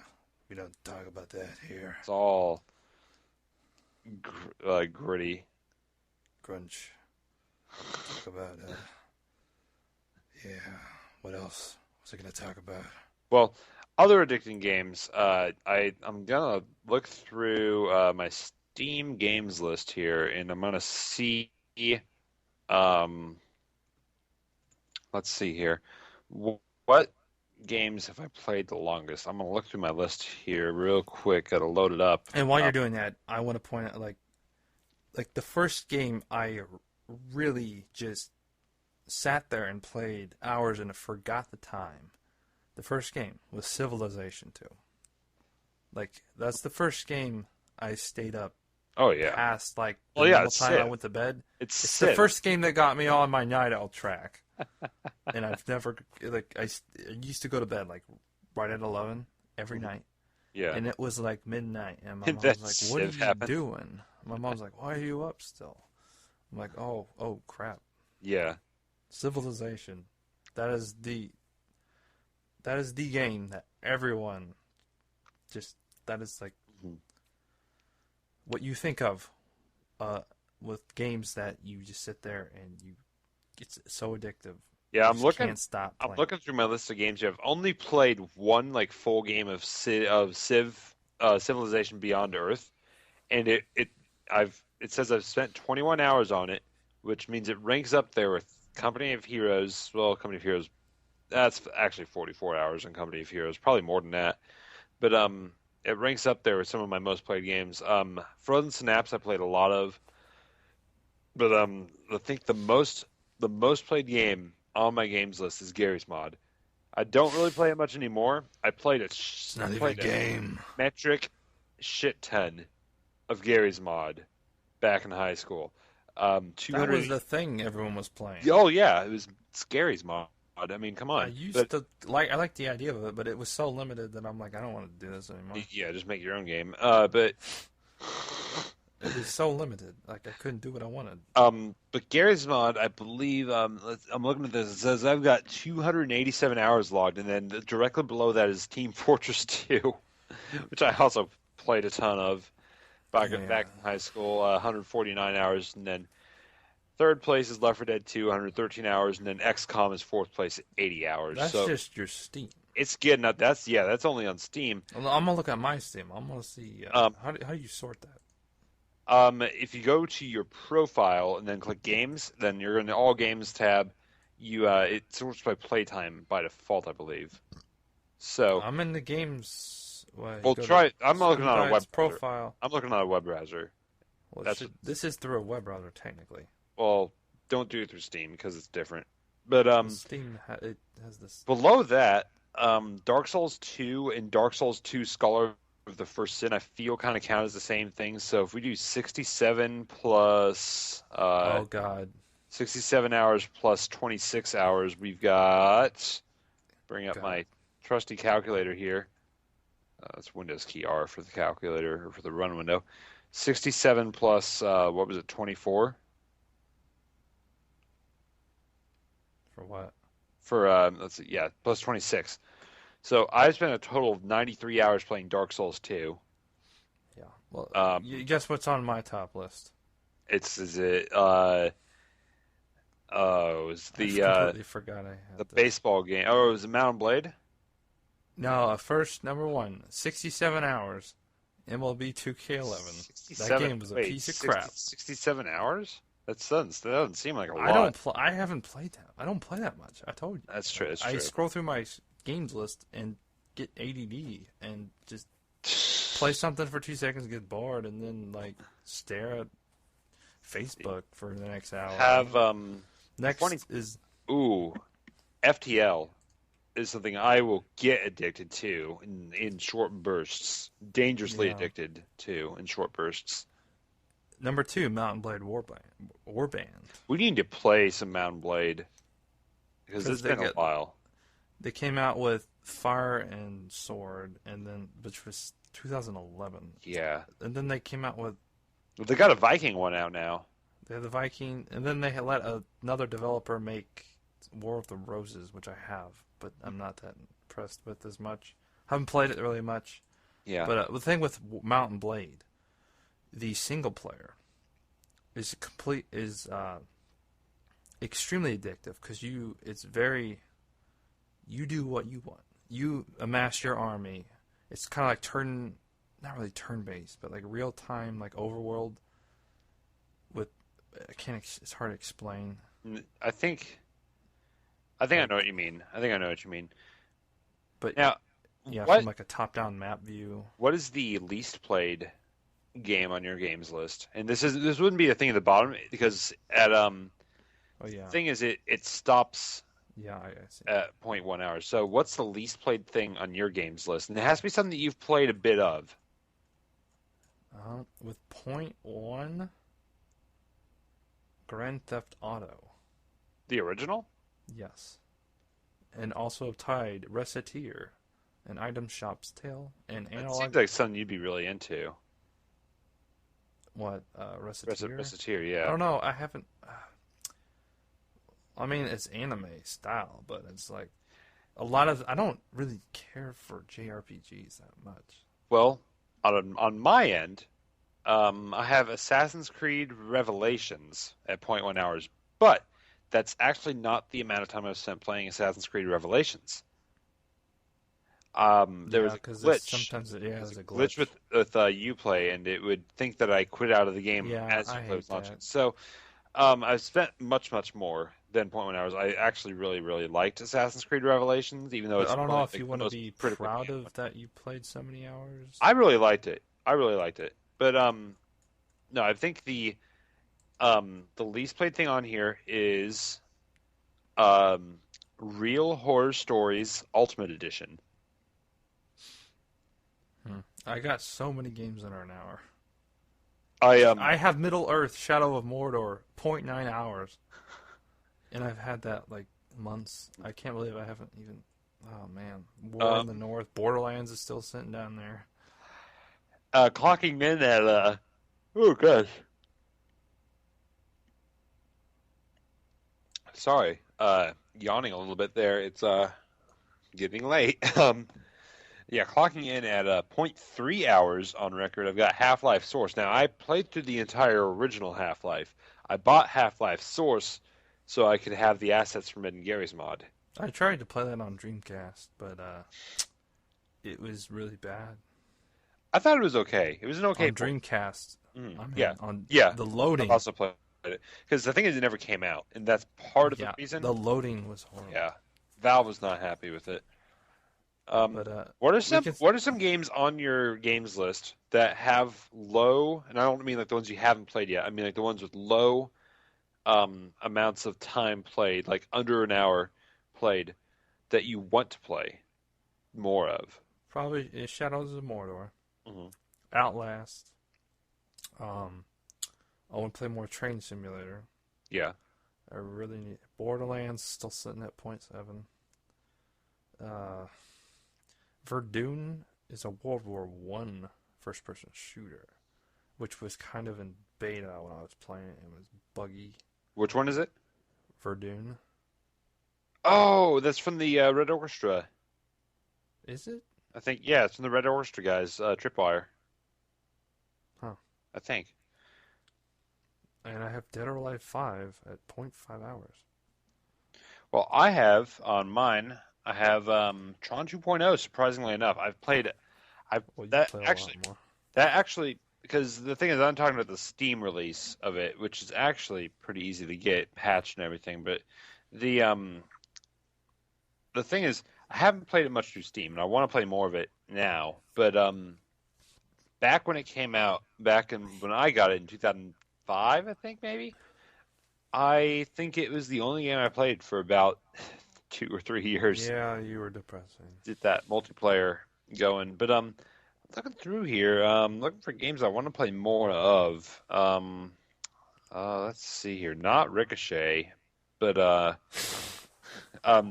we don't talk about that here. It's all gritty. Grunge. Talk about, yeah. What else was I gonna talk about? Well, other addicting games. I'm gonna look through my Steam games list here, and I'm gonna see. Um, let's see here. What games have I played the longest? I'm gonna look through my list here real quick. Gotta load it up. And while you're doing that, I want to point out, like the first game I really just sat there and played hours and forgot the time. The first game was Civilization 2. Like, that's the first game I stayed up Oh yeah. past, like, the Well, yeah, normal it's time I Civ. went to bed. It's It's Civ. the first game that got me on my night owl track. And I've never, like, I used to go to bed, like, right at 11 every night. Yeah. And it was like midnight, and my And mom then was like, "What are Civ you happened. doing?" My mom's like, "Why are you up still?" I'm like, "Oh, crap! Yeah. Civilization. That is the game that everyone just, that is like Mhm. what you think of with games that you just sit there and it's so addictive. Yeah, You just can't stop I'm playing. looking through my list of games here. I've only played one like full game of Civilization Beyond Earth, and it says I've spent 21 hours on it, which means it ranks up there with Company of Heroes. Well, Company of Heroes, that's actually 44 hours in Company of Heroes, probably more than that. But it ranks up there with some of my most played games. Frozen Synapse I played a lot of, but I think the most played game on my games list is Gary's Mod. I don't really play it much anymore. I played It's not even a game. metric shit ton of Gary's Mod back in high school. That 200. was the thing everyone was playing. Oh yeah, it was Gary's Mod. I mean, come I on. used to I like the idea of it, but it was so limited that I'm like, I don't want to do this anymore. Yeah, just make your own game. But It was so limited. Like, I couldn't do what I wanted. but Gary's mod, I believe, I'm looking at this. It says I've got 287 hours logged, and then directly below that is Team Fortress 2, which I also played a ton of back Yeah. back in high school. 149 hours, and then third place is Left 4 Dead 2, 113 hours, and then XCOM is fourth place at 80 hours. That's so just your Steam. it's getting up. That's only on Steam. I'm gonna look at my Steam. I'm gonna see how do you sort that? If you go to your profile and then click games, then you're in the all games tab. It sorts by playtime by default, I believe. So, I'm in the games. well, try. I'm looking on a web browser. profile. I'm looking on a web browser. Well, That's this is through a web browser technically. Well, don't do it through Steam because it's different. But Steam it has this. below that, Dark Souls 2 and Dark Souls 2 Scholar of the First Sin, I feel kind of count as the same thing. So if we do 67 plus Oh God. 67 hours plus 26 hours, we've got. Bring up God. my trusty calculator here. That's Windows key R for the calculator or for the run window. 67 plus what was it? 24 For what? for let's see, yeah, plus 26. So I spent a total of 93 hours playing Dark Souls 2. Yeah. Well, Um, guess what's on my top list? It's is it it's I the completely forgot I had the this. baseball game. Oh, it was the Mountain Blade. No, first number one, 67 hours, MLB 2K11. That game was a piece of crap. 67 hours? That doesn't seem like a lot. I haven't played that. I don't play that much. I told you. That's true. That's I true. scroll through my games list and get ADD and just play something for 2 seconds, get bored, and then like stare at Facebook for the next hour. Have Next funny- is FTL is something I will get addicted to in short bursts. Dangerously Yeah. addicted to in short bursts. number 2, Mountain Blade Warband. We need to play some Mountain Blade because 'Cause it's they been a get- while. They came out with Fire and Sword, and then which was 2011, Yeah, and then they came out with well, they got a Viking one out now. they had the Viking, and then they had let another developer make War of the Roses, which I have, but I'm not that impressed with as much. Haven't played it really much. Yeah, But the thing with Mountain Blade, the single player is extremely addictive because you do what you want. You amass your army. It's kind of like not really turn-based, but like real-time, like overworld. It's hard to explain. I think I know what you mean. But Now, yeah, what from like a top-down map view. what is the least played game on your games list? And this wouldn't be a thing at the bottom because at Oh yeah, thing is it stops yeah, I see. at 0.1 hours. So what's the least played thing on your games list? And it has to be something that you've played a bit of. With .1, Grand Theft Auto, The original? yes, and also tied Recettear, and Item Shop's Tale, and It Analog. seems like something you'd be really into. What Recettear? Recettear, I yeah. don't know. I haven't. I mean, it's anime style, but it's like a lot of. I don't really care for JRPGs that much. Well, on my end, I have Assassin's Creed Revelations at 0.1 hours, but that's actually not the amount of time I've spent playing Assassin's Creed Revelations. There was a glitch. Sometimes there's a Glitch with Uplay, and it would think that I quit out of the game Yeah, as I Uplay hate was launching. that. So I've spent much more than 0.1 hours. I actually really liked Assassin's Creed Revelations, even though But it's I don't know probably, if like, you the want to most be critical proud game. of that you played so many hours. I really liked it. But no, I think the least played thing on here is Real Horror Stories Ultimate Edition. I got so many games that are an hour. I I have Middle Earth: Shadow of Mordor, 0.9 hours, and I've had that like months. I can't believe I haven't even. Oh man, War in the North, Borderlands is still sitting down there. Clocking in at oh gosh, sorry, yawning a little bit there. It's getting late. Yeah, clocking in at .3 hours on record. I've got Half-Life Source. Now, I played through the entire original Half-Life. I bought Half-Life Source so I could have the assets from Ed and Gary's mod. I tried to play that on Dreamcast, but it was really bad. I thought it was okay. It was an okay on Dreamcast. Yeah, on yeah. The loading. I've also played it because the thing is, it never came out, and that's part of the reason. The loading was horrible. Yeah, Valve was not happy with it. But what are some games on your games list that have low? And I don't mean like the ones you haven't played yet. I mean like the ones with low amounts of time played, like under an hour played, that you want to play more of. Probably Shadows of Mordor, Mm-hmm. Outlast. I want to play more Train Simulator. Yeah. I really need Borderlands. Still sitting at .7. Verdun is a World War I first-person shooter, which was kind of in beta when I was playing it. It was buggy. Which one is it? Verdun. Oh, that's from the Red Orchestra. Is it? I think, yeah, it's from the Red Orchestra guys, Tripwire. Huh. I think. And I have Dead or Alive 5 at .5 hours. Well, I have on mine. I have Tron 2.0. Surprisingly enough, I've played it. That actually, because the thing is, I'm talking about the Steam release of it, which is actually pretty easy to get, patched and everything. But the thing is, I haven't played it much through Steam, and I want to play more of it now. But back when it came out, when I got it in 2005, I think maybe. I think it was the only game I played for about 2 or 3 years. Yeah, you were depressing. Get that multiplayer going. But looking through here, looking for games I want to play more of. Let's see here. Not Ricochet, but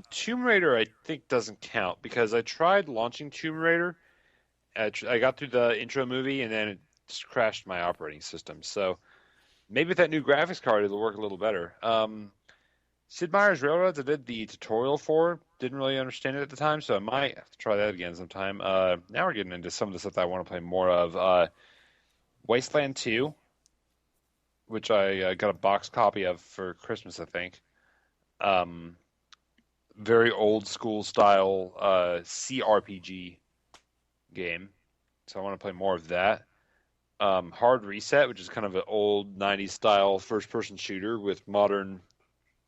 Tomb Raider I think doesn't count because I tried launching Tomb Raider. I got through the intro movie and then it just crashed my operating system. So maybe with that new graphics card it'll work a little better. Sid Meier's Railroads I did the tutorial for. Didn't really understand it at the time, so I might have to try that again sometime. Now we're getting into some of the stuff that I want to play more of. Wasteland 2, which I got a box copy of for Christmas, I think. Very old school style CRPG game, so I want to play more of that. Hard Reset, which is kind of an old 90s style first-person shooter with modern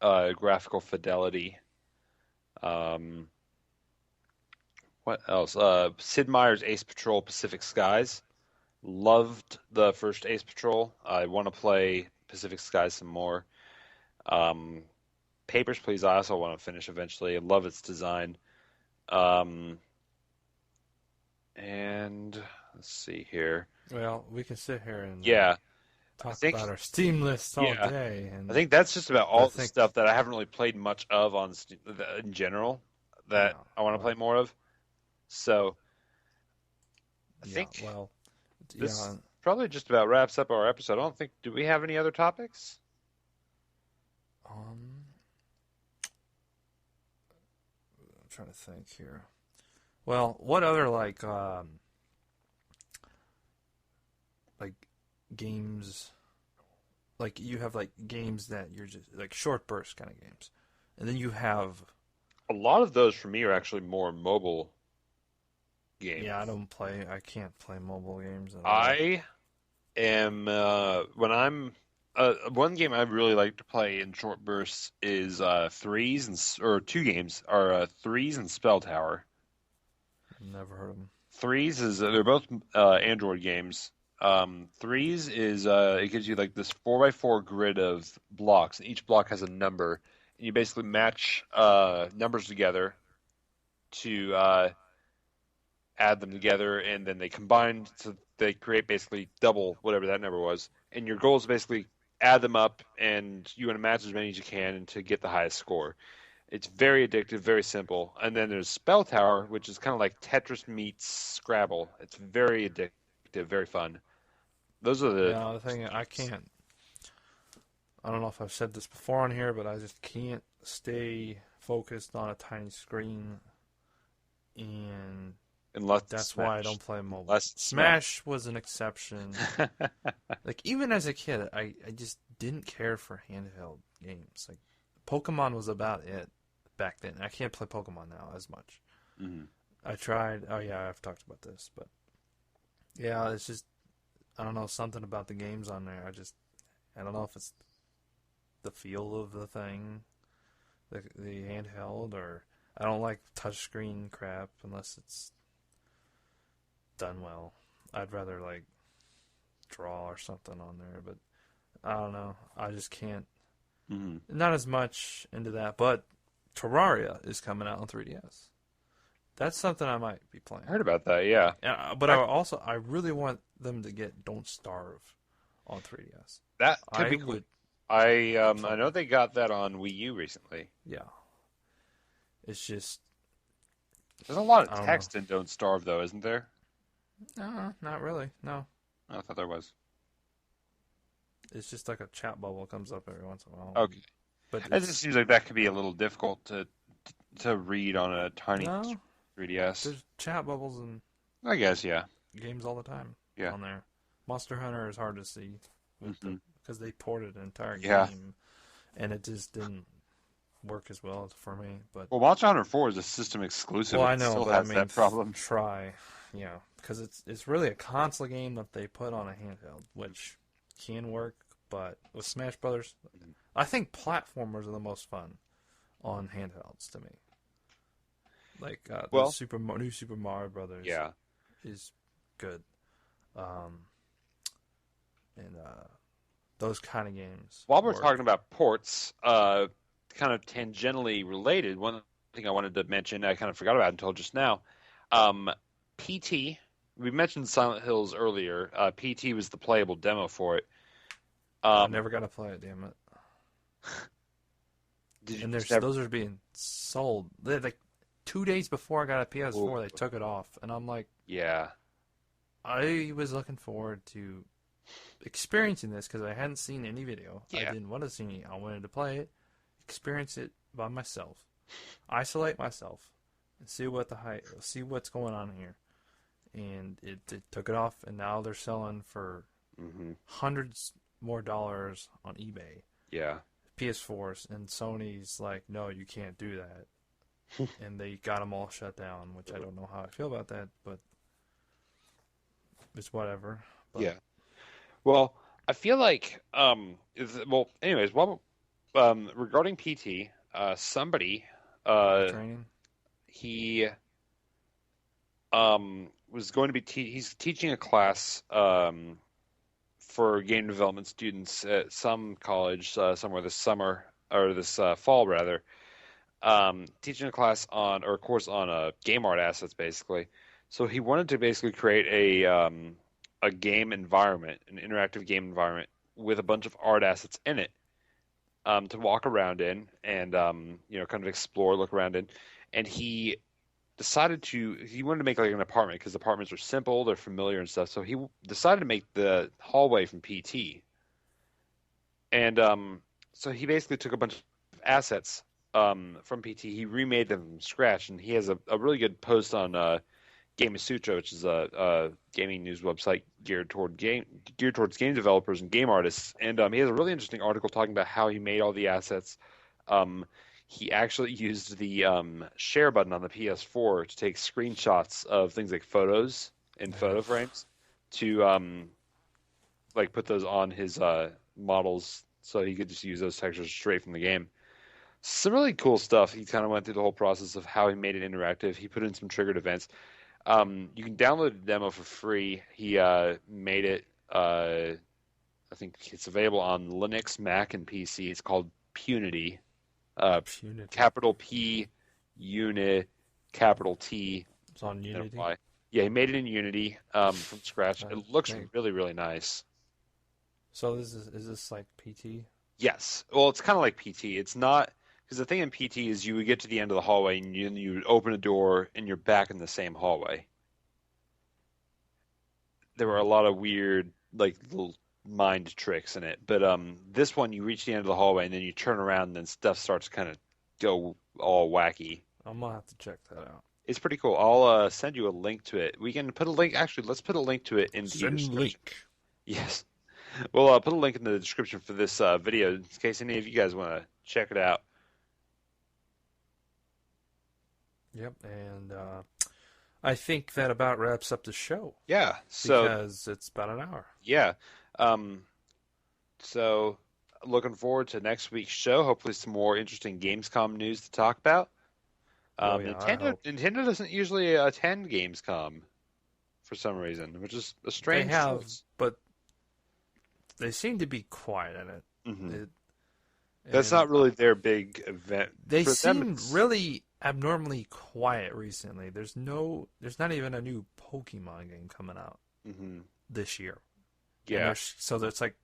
graphical fidelity. What else? Sid Meier's Ace Patrol Pacific Skies. Loved the first Ace Patrol. I want to play Pacific Skies some more. Papers, Please, I also want to finish eventually. I love its design. And let's see here. Well, we can sit here and talk about our Steam list all day. And I think that's just about all the stuff that I haven't really played much of on Steam, in general that I want to play more of. So I think this probably just about wraps up our episode. I don't think. Do we have any other topics? I'm trying to think here. Well, what other like games, like you have like games that you're just like short burst kind of games, and then you have a lot of those for me are actually more mobile games. Yeah, I can't play mobile games at all. I am when I'm one game I really like to play in short bursts is two games are Threes and Spell Tower. Never heard of them. Threes is they're both Android games. Threes is it gives you like this 4x4 grid of blocks, and each block has a number, and you basically match numbers together to add them together, and then they combine so they create basically double whatever that number was. And your goal is basically add them up, and you want to match as many as you can and to get the highest score. It's very addictive, very simple. And then there's Spell Tower, which is kind of like Tetris meets Scrabble. It's very addictive, very fun. Those are the Yeah, the thing I can't. I don't know if I've said this before on here, but I just can't stay focused on a tiny screen, and unless that's why I don't play mobile. Unless Smash was an exception. Like even as a kid, I just didn't care for handheld games. Like Pokemon was about it back then. I can't play Pokemon now as much. Mhm. I tried. Oh yeah, I've talked about this, but yeah, it's just I don't know something about the games on there. I don't know if it's the feel of the thing, the handheld, or I don't like touchscreen crap unless it's done well. I'd rather like draw or something on there, but I don't know. I just can't. Mhm. Not as much into that, but Terraria is coming out on 3DS. That's something I might be playing. I heard about that, yeah. But I really want them to get Don't Starve on 3DS. That could I be cool. would, I know they got that on Wii U recently. yeah. It's just There's a lot I of don't text in Don't Starve, though, isn't there? no, not really. No, I thought there was. it's just like a chat bubble comes up every once in a while. Okay. But It just it's, seems like that could be a little difficult to read on a tiny no, 3DS. there's chat bubbles in I guess, yeah. games all the time. Yeah. On there, Monster Hunter is hard to see Mhm. because they ported an entire Yeah. game, and it just didn't work as well for me. But Well, Monster Hunter 4 is a system exclusive. well, I It know, still but has that problem. try, yeah, because it's really a console game that they put on a handheld, which can work. But with Smash Brothers, I think platformers are the most fun on handhelds to me. Like the Well- new Super Mario Brothers, Yeah. is good, and those kind of games. While we're work. talking about ports, kind of tangentially related, one thing I wanted to mention, I kind of forgot about until just now. PT, we mentioned Silent Hills earlier. PT was the playable demo for it. I never got to play it. Damn it! Did you And just never- those are being sold. Like 2 days before I got a PS4, Ooh. they took it off, and I'm like, Yeah. I was looking forward to experiencing this because I hadn't seen any video. Yeah. I didn't want to see any. I wanted to play it, experience it by myself, isolate myself, and see see what's going on here. And it took it off, and now they're selling for hmm hundreds more dollars on eBay. Yeah. PS4s, and Sony's like, no, you can't do that. And they got them all shut down, which I don't know how I feel about that, but it's whatever. But Yeah. Well, I feel like, anyways, regarding PT, somebody, training. he was going to be he's teaching a class for game development students at some college somewhere this summer or this fall rather, teaching a class on or a course on game art assets basically. So he wanted to basically create a game environment, an interactive game environment with a bunch of art assets in it, to walk around in and kind of explore, look around in, and he wanted to make like an apartment because apartments are simple, they're familiar and stuff. So he decided to make the hallway from PT, and so he basically took a bunch of assets from PT. He remade them from scratch, and he has a really good post on Game Sutra, which is a gaming news website geared towards game developers and game artists. And he has a really interesting article talking about how he made all the assets. He actually used the share button on the PS4 to take screenshots of things like photos and photo frames to like put those on his models so he could just use those textures straight from the game. Some really cool stuff. He kind of went through the whole process of how he made it interactive. He put in some triggered events. You can download the demo for free. He made it. I think it's available on Linux, Mac, and PC. It's called Punity. Unity. Capital P, Unit, capital T. It's on Unity. Y. Yeah, he made it in Unity from scratch. It looks Thank- really, really nice. So is this like PT? Yes. Well, it's kind of like PT. It's not because because the thing in PT is you would get to the end of the hallway and you would open a door and you're back in the same hallway. There were a lot of weird, like, little mind tricks in it. But this one, you reach the end of the hallway and then you turn around and then stuff starts to kind of go all wacky. I'm gonna have to check that out. It's pretty cool. I'll send you a link to it. We can put a link. Actually, let's put a link to it in the description. Link. Yes. We'll put a link in the description for this video in case any of you guys want to check it out. Yep, and I think that about wraps up the show Yeah. So because it's about an hour. yeah. So looking forward to next week's show. Hopefully, some more interesting Gamescom news to talk about. Oh, yeah, I hope. Nintendo doesn't usually attend Gamescom for some reason, which is a strange They have, choice. but they seem to be quiet in it. Mhm. It- That's and not really their big event. They For them, seem it's- really abnormally quiet recently. There's not even a new Pokemon game coming out Mhm. this year. And Yeah. so it's like,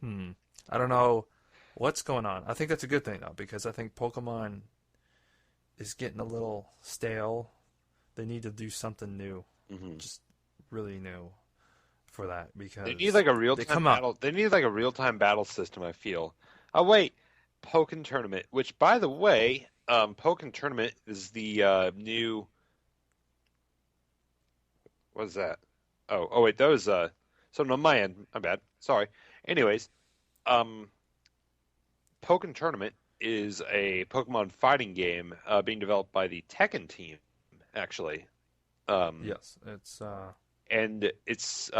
I don't know what's going on. I think that's a good thing though, because I think Pokemon is getting a little stale. They need to do something new, Mhm. just really new for that because They need like a they real-time come out. battle. They need like a real-time battle system, I feel. Oh wait, Pokken Tournament, which by the way, Pokken Tournament is the new. What is that? Oh wait, that was something on my end. My bad. Sorry. Anyways, Pokken Tournament is a Pokemon fighting game being developed by the Tekken team, actually. Yes, it's And it's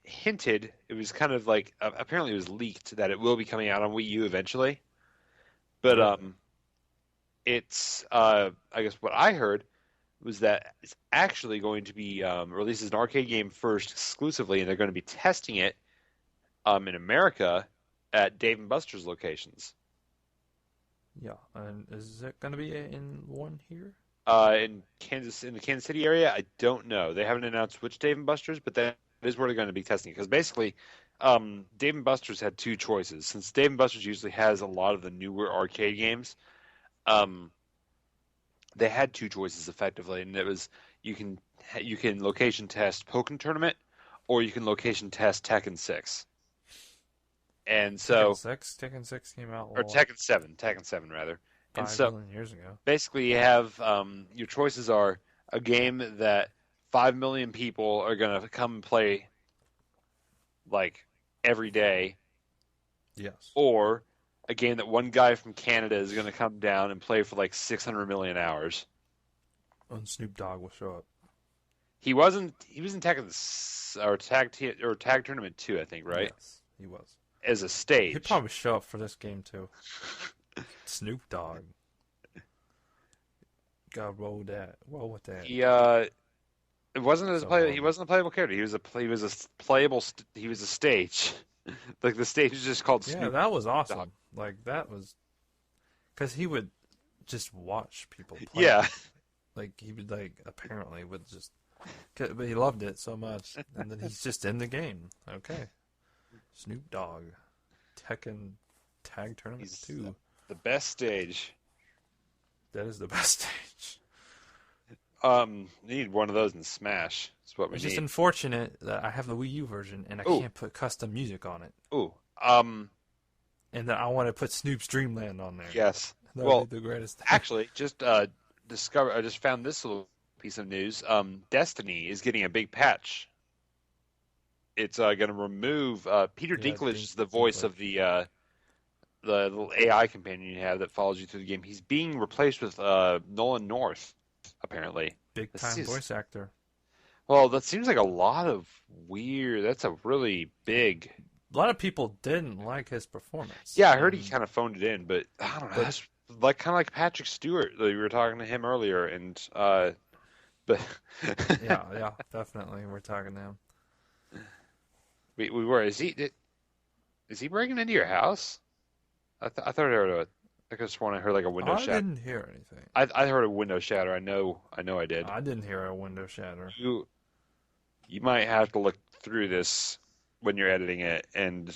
hinted, it was kind of like, apparently it was leaked that it will be coming out on Wii U eventually. But Really? it's, I guess what I heard was that it's actually going to be released as an arcade game first exclusively, and they're going to be testing it in America at Dave & Buster's locations. yeah. And is it going to be in one here? In the Kansas City area, I don't know. They haven't announced which Dave & Buster's, but that is where they're going to be testing it. Because basically, Dave & Buster's had two choices. Since Dave & Buster's usually has a lot of the newer arcade games, they had two choices effectively, and it was you can location test Pokken Tournament, or you can location test Tekken 6. And so, Tekken 6 came out or Tekken 7 rather. And 5 so, million years ago. basically, you have your choices are a game that 5 million people are going to come and play like every day, Yes. or a game that one guy from Canada is going to come down and play for like 600 million hours. And Snoop Dogg will show up. He was in Tekken or Tag Tournament 2, I think, right? Yes, he was. As a stage. He'd probably show up for this game too. Snoop Dogg. God, roll with that. He it wasn't as So, play. He wasn't a playable character. He was a playable. He was a stage. Like the stage is just called Yeah, Snoop. that was awesome. Dogg. Like that was, because he would just watch people play. Yeah. Like he would apparently would just, but he loved it so much, and then he's just in the game. Okay, Snoop Dogg, Tekken Tag Tournament He's 2. The best stage. That is the best stage. Need one of those in Smash. That's what we It's need. just unfortunate that I have the Wii U version and I Ooh. can't put custom music on it, Ooh. and that I want to put Snoop's Dreamland on there. Yes. That Well, would be the greatest thing. actually, just I just found this little piece of news. Destiny is getting a big patch. It's going to remove Peter Yeah, Dinklage is the voice of the little AI companion you have that follows you through the game. He's being replaced with Nolan North, apparently. Big this time is- voice actor. Well, that seems like a lot of weird. That's a really big. A lot of people didn't like his performance. Yeah, I heard he And kind of phoned it in, but I don't know. But- That's like kind of like Patrick Stewart. We were talking to him earlier, and but yeah, definitely. We're talking to him. we were. Is he breaking into your house? I thought I heard I could have sworn I heard like a window I shatter. didn't hear anything. I heard a window shatter. I know I did. I didn't hear a window shatter. You might have to look through this when you're editing it, and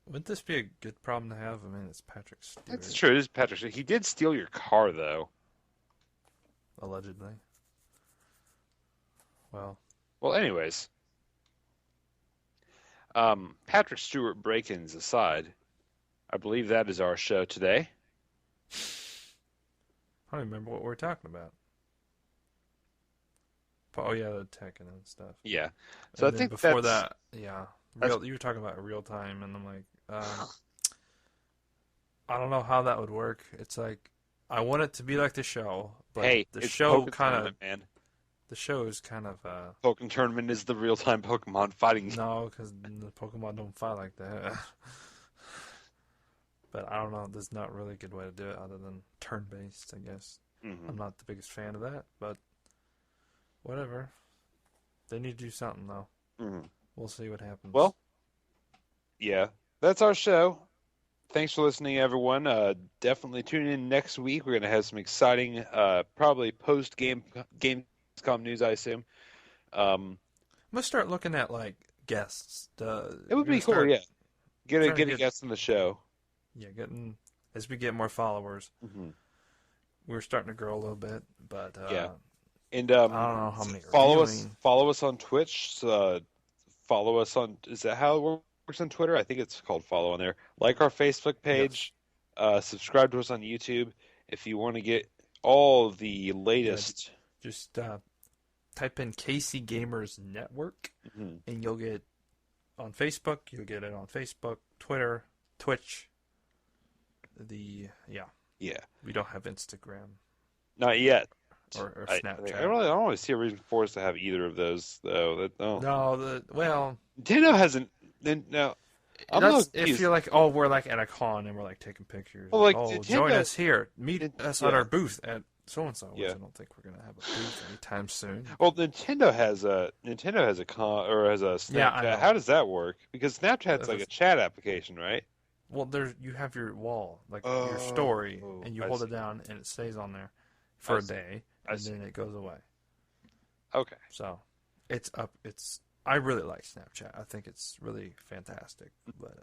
Wouldn't this be a good problem to have? I mean, it's Patrick Stewart, That's true. It is Patrick. He did steal your car, though. allegedly. Well, Well, anyways, Patrick Stewart break-ins aside, I believe that is our show today. I don't remember what we were talking about. Oh yeah, the Tekken and stuff. Yeah. So And I then think before that's that, yeah, that's- you were talking about real time, and I'm like, I don't know how that would work. It's like I want it to be like the show, but hey, the it's show Pokken kind of Tournament, man. the show is kind of Pokken Tournament is the real-time Pokemon fighting. no, because the Pokemon don't fight like that. But I don't know. There's not really a good way to do it other than turn-based, I guess. Mhm. I'm not the biggest fan of that, but whatever. They need to do something though. Mhm. We'll see what happens. Well, yeah, that's our show. Thanks for listening, everyone. Definitely tune in next week. We're gonna have some exciting, probably post-game Gamescom news, I assume. I'm gonna start looking at like guests. It would be cool, yeah. Get trying to a get- guest on the show. Yeah, getting as we get more followers, Mhm. we're starting to grow a little bit. But Yeah. And I don't know how many. follow are us. viewing. Follow us on Twitch. Follow us on. Is that how it works on Twitter? I think it's called follow on there. Like our Facebook page. Subscribe to us on YouTube if you want to get all the latest. Just type in KC Gamers Network, Mhm. and you'll get on Facebook. You'll get it on Facebook, Twitter, Twitch. Yeah, We don't have Instagram not yet. or I Snapchat. don't really see a reason for us to have either of those, though. No, Nintendo hasn't. No, I'm that's not if confused. you're like, oh, we're like at a con and we're like taking pictures. Well, like, oh, Nintendo- join us here. Meet us at yeah. our booth at so and so. Which Yeah. I don't think we're gonna have a booth anytime soon. Well, Nintendo has a con or has a Snapchat. Yeah, I know. How does that work? Because Snapchat's like a chat application, right? Well, you have your wall, like Oh, your story, and you I hold it see. down, and it stays on there for I a see. day, I and see. then it goes away. Okay. So, it's up. I really like Snapchat. I think it's really fantastic. But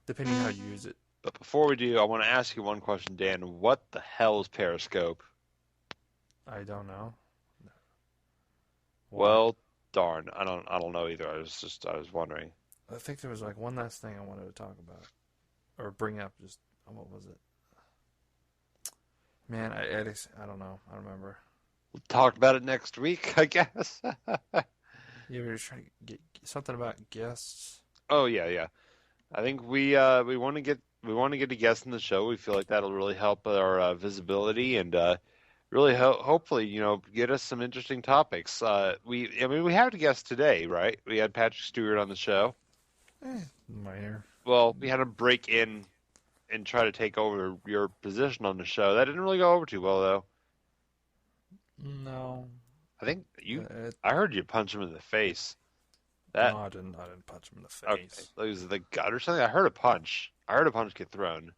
depending how you use it, But before we do, I want to ask you one question, Dan. What the hell is Periscope? I don't know. Why? Well, darn, I don't know either. I was wondering. I think there was like one last thing I wanted to talk about or bring up. Just what was it? Man, I don't know. I don't remember. We'll talk about it next week, I guess. You were trying to get something about guests. Oh yeah. I think we want to get a guest in the show. We feel like that'll really help our visibility and really hopefully get us some interesting topics. We had a guest today, right? We had Patrick Stewart on the show. Minor. Well, we had him break in and try to take over your position on the show. That didn't really go over too well, though. No. I think It- I heard you punch him in the face. no, I didn't punch him in the Okay. face. Was it the gut or something? I heard a punch. I heard a punch get thrown.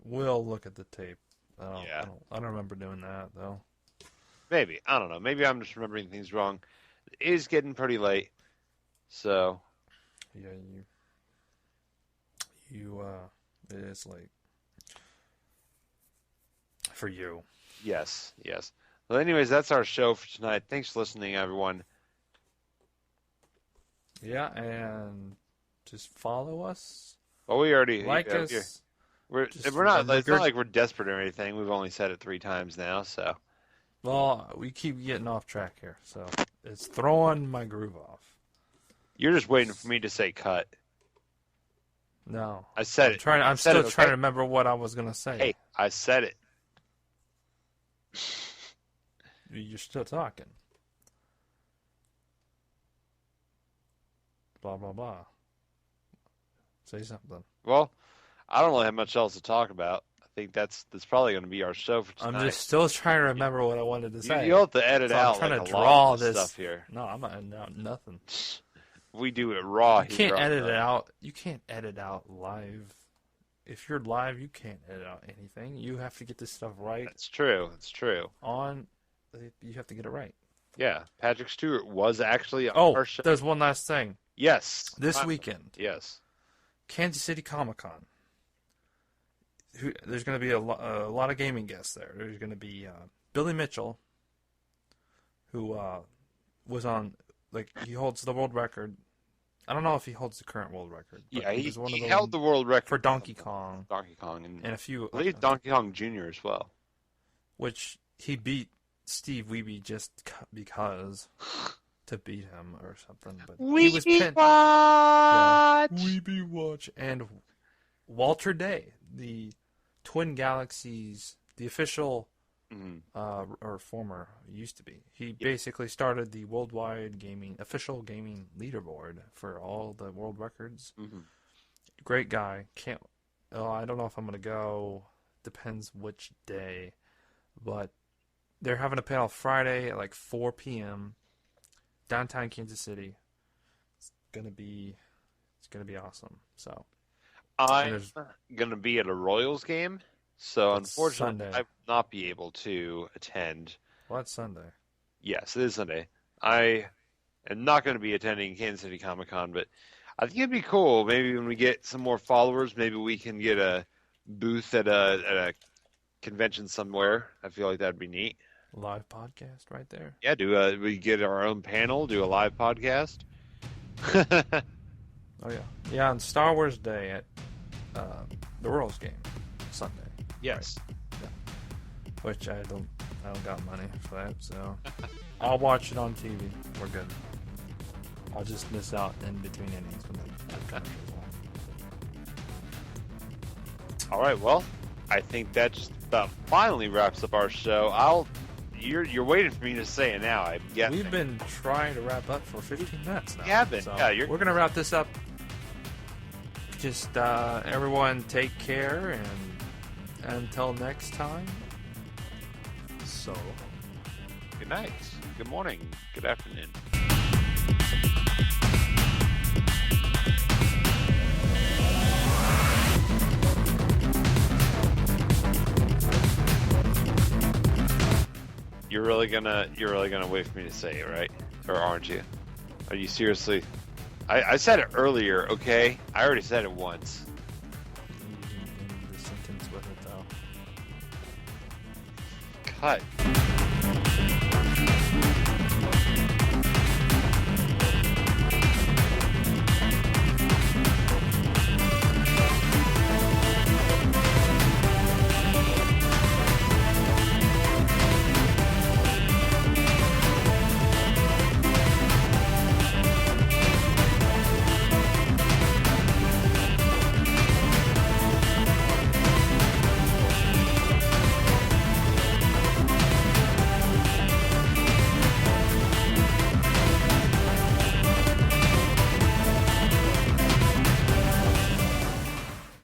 We'll look at the tape. Yeah. I don't remember doing that though. Maybe. I don't know. Maybe I'm just remembering things wrong. It is getting pretty late. So, Yeah, it is late for you. yes. Well, anyways, that's our show for tonight. Thanks for listening, everyone. Yeah, and just follow us, Well, we already like yeah, us. We're Just not. It's remember- not like we're desperate or anything. We've only said it 3 times now, so. Well, we keep getting off track here, so it's throwing my groove off. You're just waiting for me to say cut. No, I said it. I'm said still it, trying okay? to remember what I was gonna say. Hey, I said it. You're still talking. Blah blah blah. Say something. Well, I don't really have much else to talk about. I think that's probably going to be our show for tonight. I'm just still trying to remember what I wanted to say. You'll have to edit So I'm out trying like to a draw lot of this stuff here. No, I'm not. No, nothing. We do it raw. You here can't on edit the- it out. You can't edit out live. If you're live, you can't edit out anything. You have to get this stuff right That's true. That's true. on. You have to get it right. Yeah, Patrick Stewart was actually on Oh, our show. there's one last thing. Yes. This weekend, Yes. Kansas City Comic-Con. There's going to be a lot of gaming guests there. There's going to be Billy Mitchell, who was on, he holds the world record. I don't know if he holds the current world record. But Yeah, he was one of he the held the world record for Donkey Kong. Donkey Kong and a few. I believe Donkey Kong Jr. as well. Which he beat Steve Wiebe just because to beat him or something. But he was pinned. Yeah, Wiebe Watch. And Walter Day, the Twin Galaxies, the official, or former, used to be. He basically started the worldwide official gaming leaderboard for all the world records. Mm-hmm. Great guy. I don't know if I'm going to go. Depends which day. But they're having a panel Friday at 4 p.m. downtown Kansas City. It's gonna be awesome. So I'm gonna be at a Royals game, so That's unfortunately Sunday. I will not be able to attend. Well, that's Sunday. Yes, it is Sunday. I am not going to be attending Kansas City Comic Con, but I think it'd be cool. Maybe when we get some more followers, maybe we can get a booth at a convention somewhere. I feel like that'd be neat. Live podcast right there. Yeah, we get our own panel, do a live podcast. Oh yeah, yeah. On Star Wars Day at the Royals game Sunday. Yes. Which I don't got money for that, so I'll watch it on TV. We're good. I'll just miss out in between innings when the commercials on. All right. Well, I think that just about finally wraps up our show. You're waiting for me to say it now. I'm guessing. We've been trying to wrap up for 15 minutes now. We have been. So Yeah, we're gonna wrap this up. Just everyone take care, and until next time. So, Good night. Good morning. Good afternoon. You're really gonna wait for me to say it, right? Or aren't you? Are you seriously? I said it earlier, okay? I already said it once. in the sentence with it though. Cut.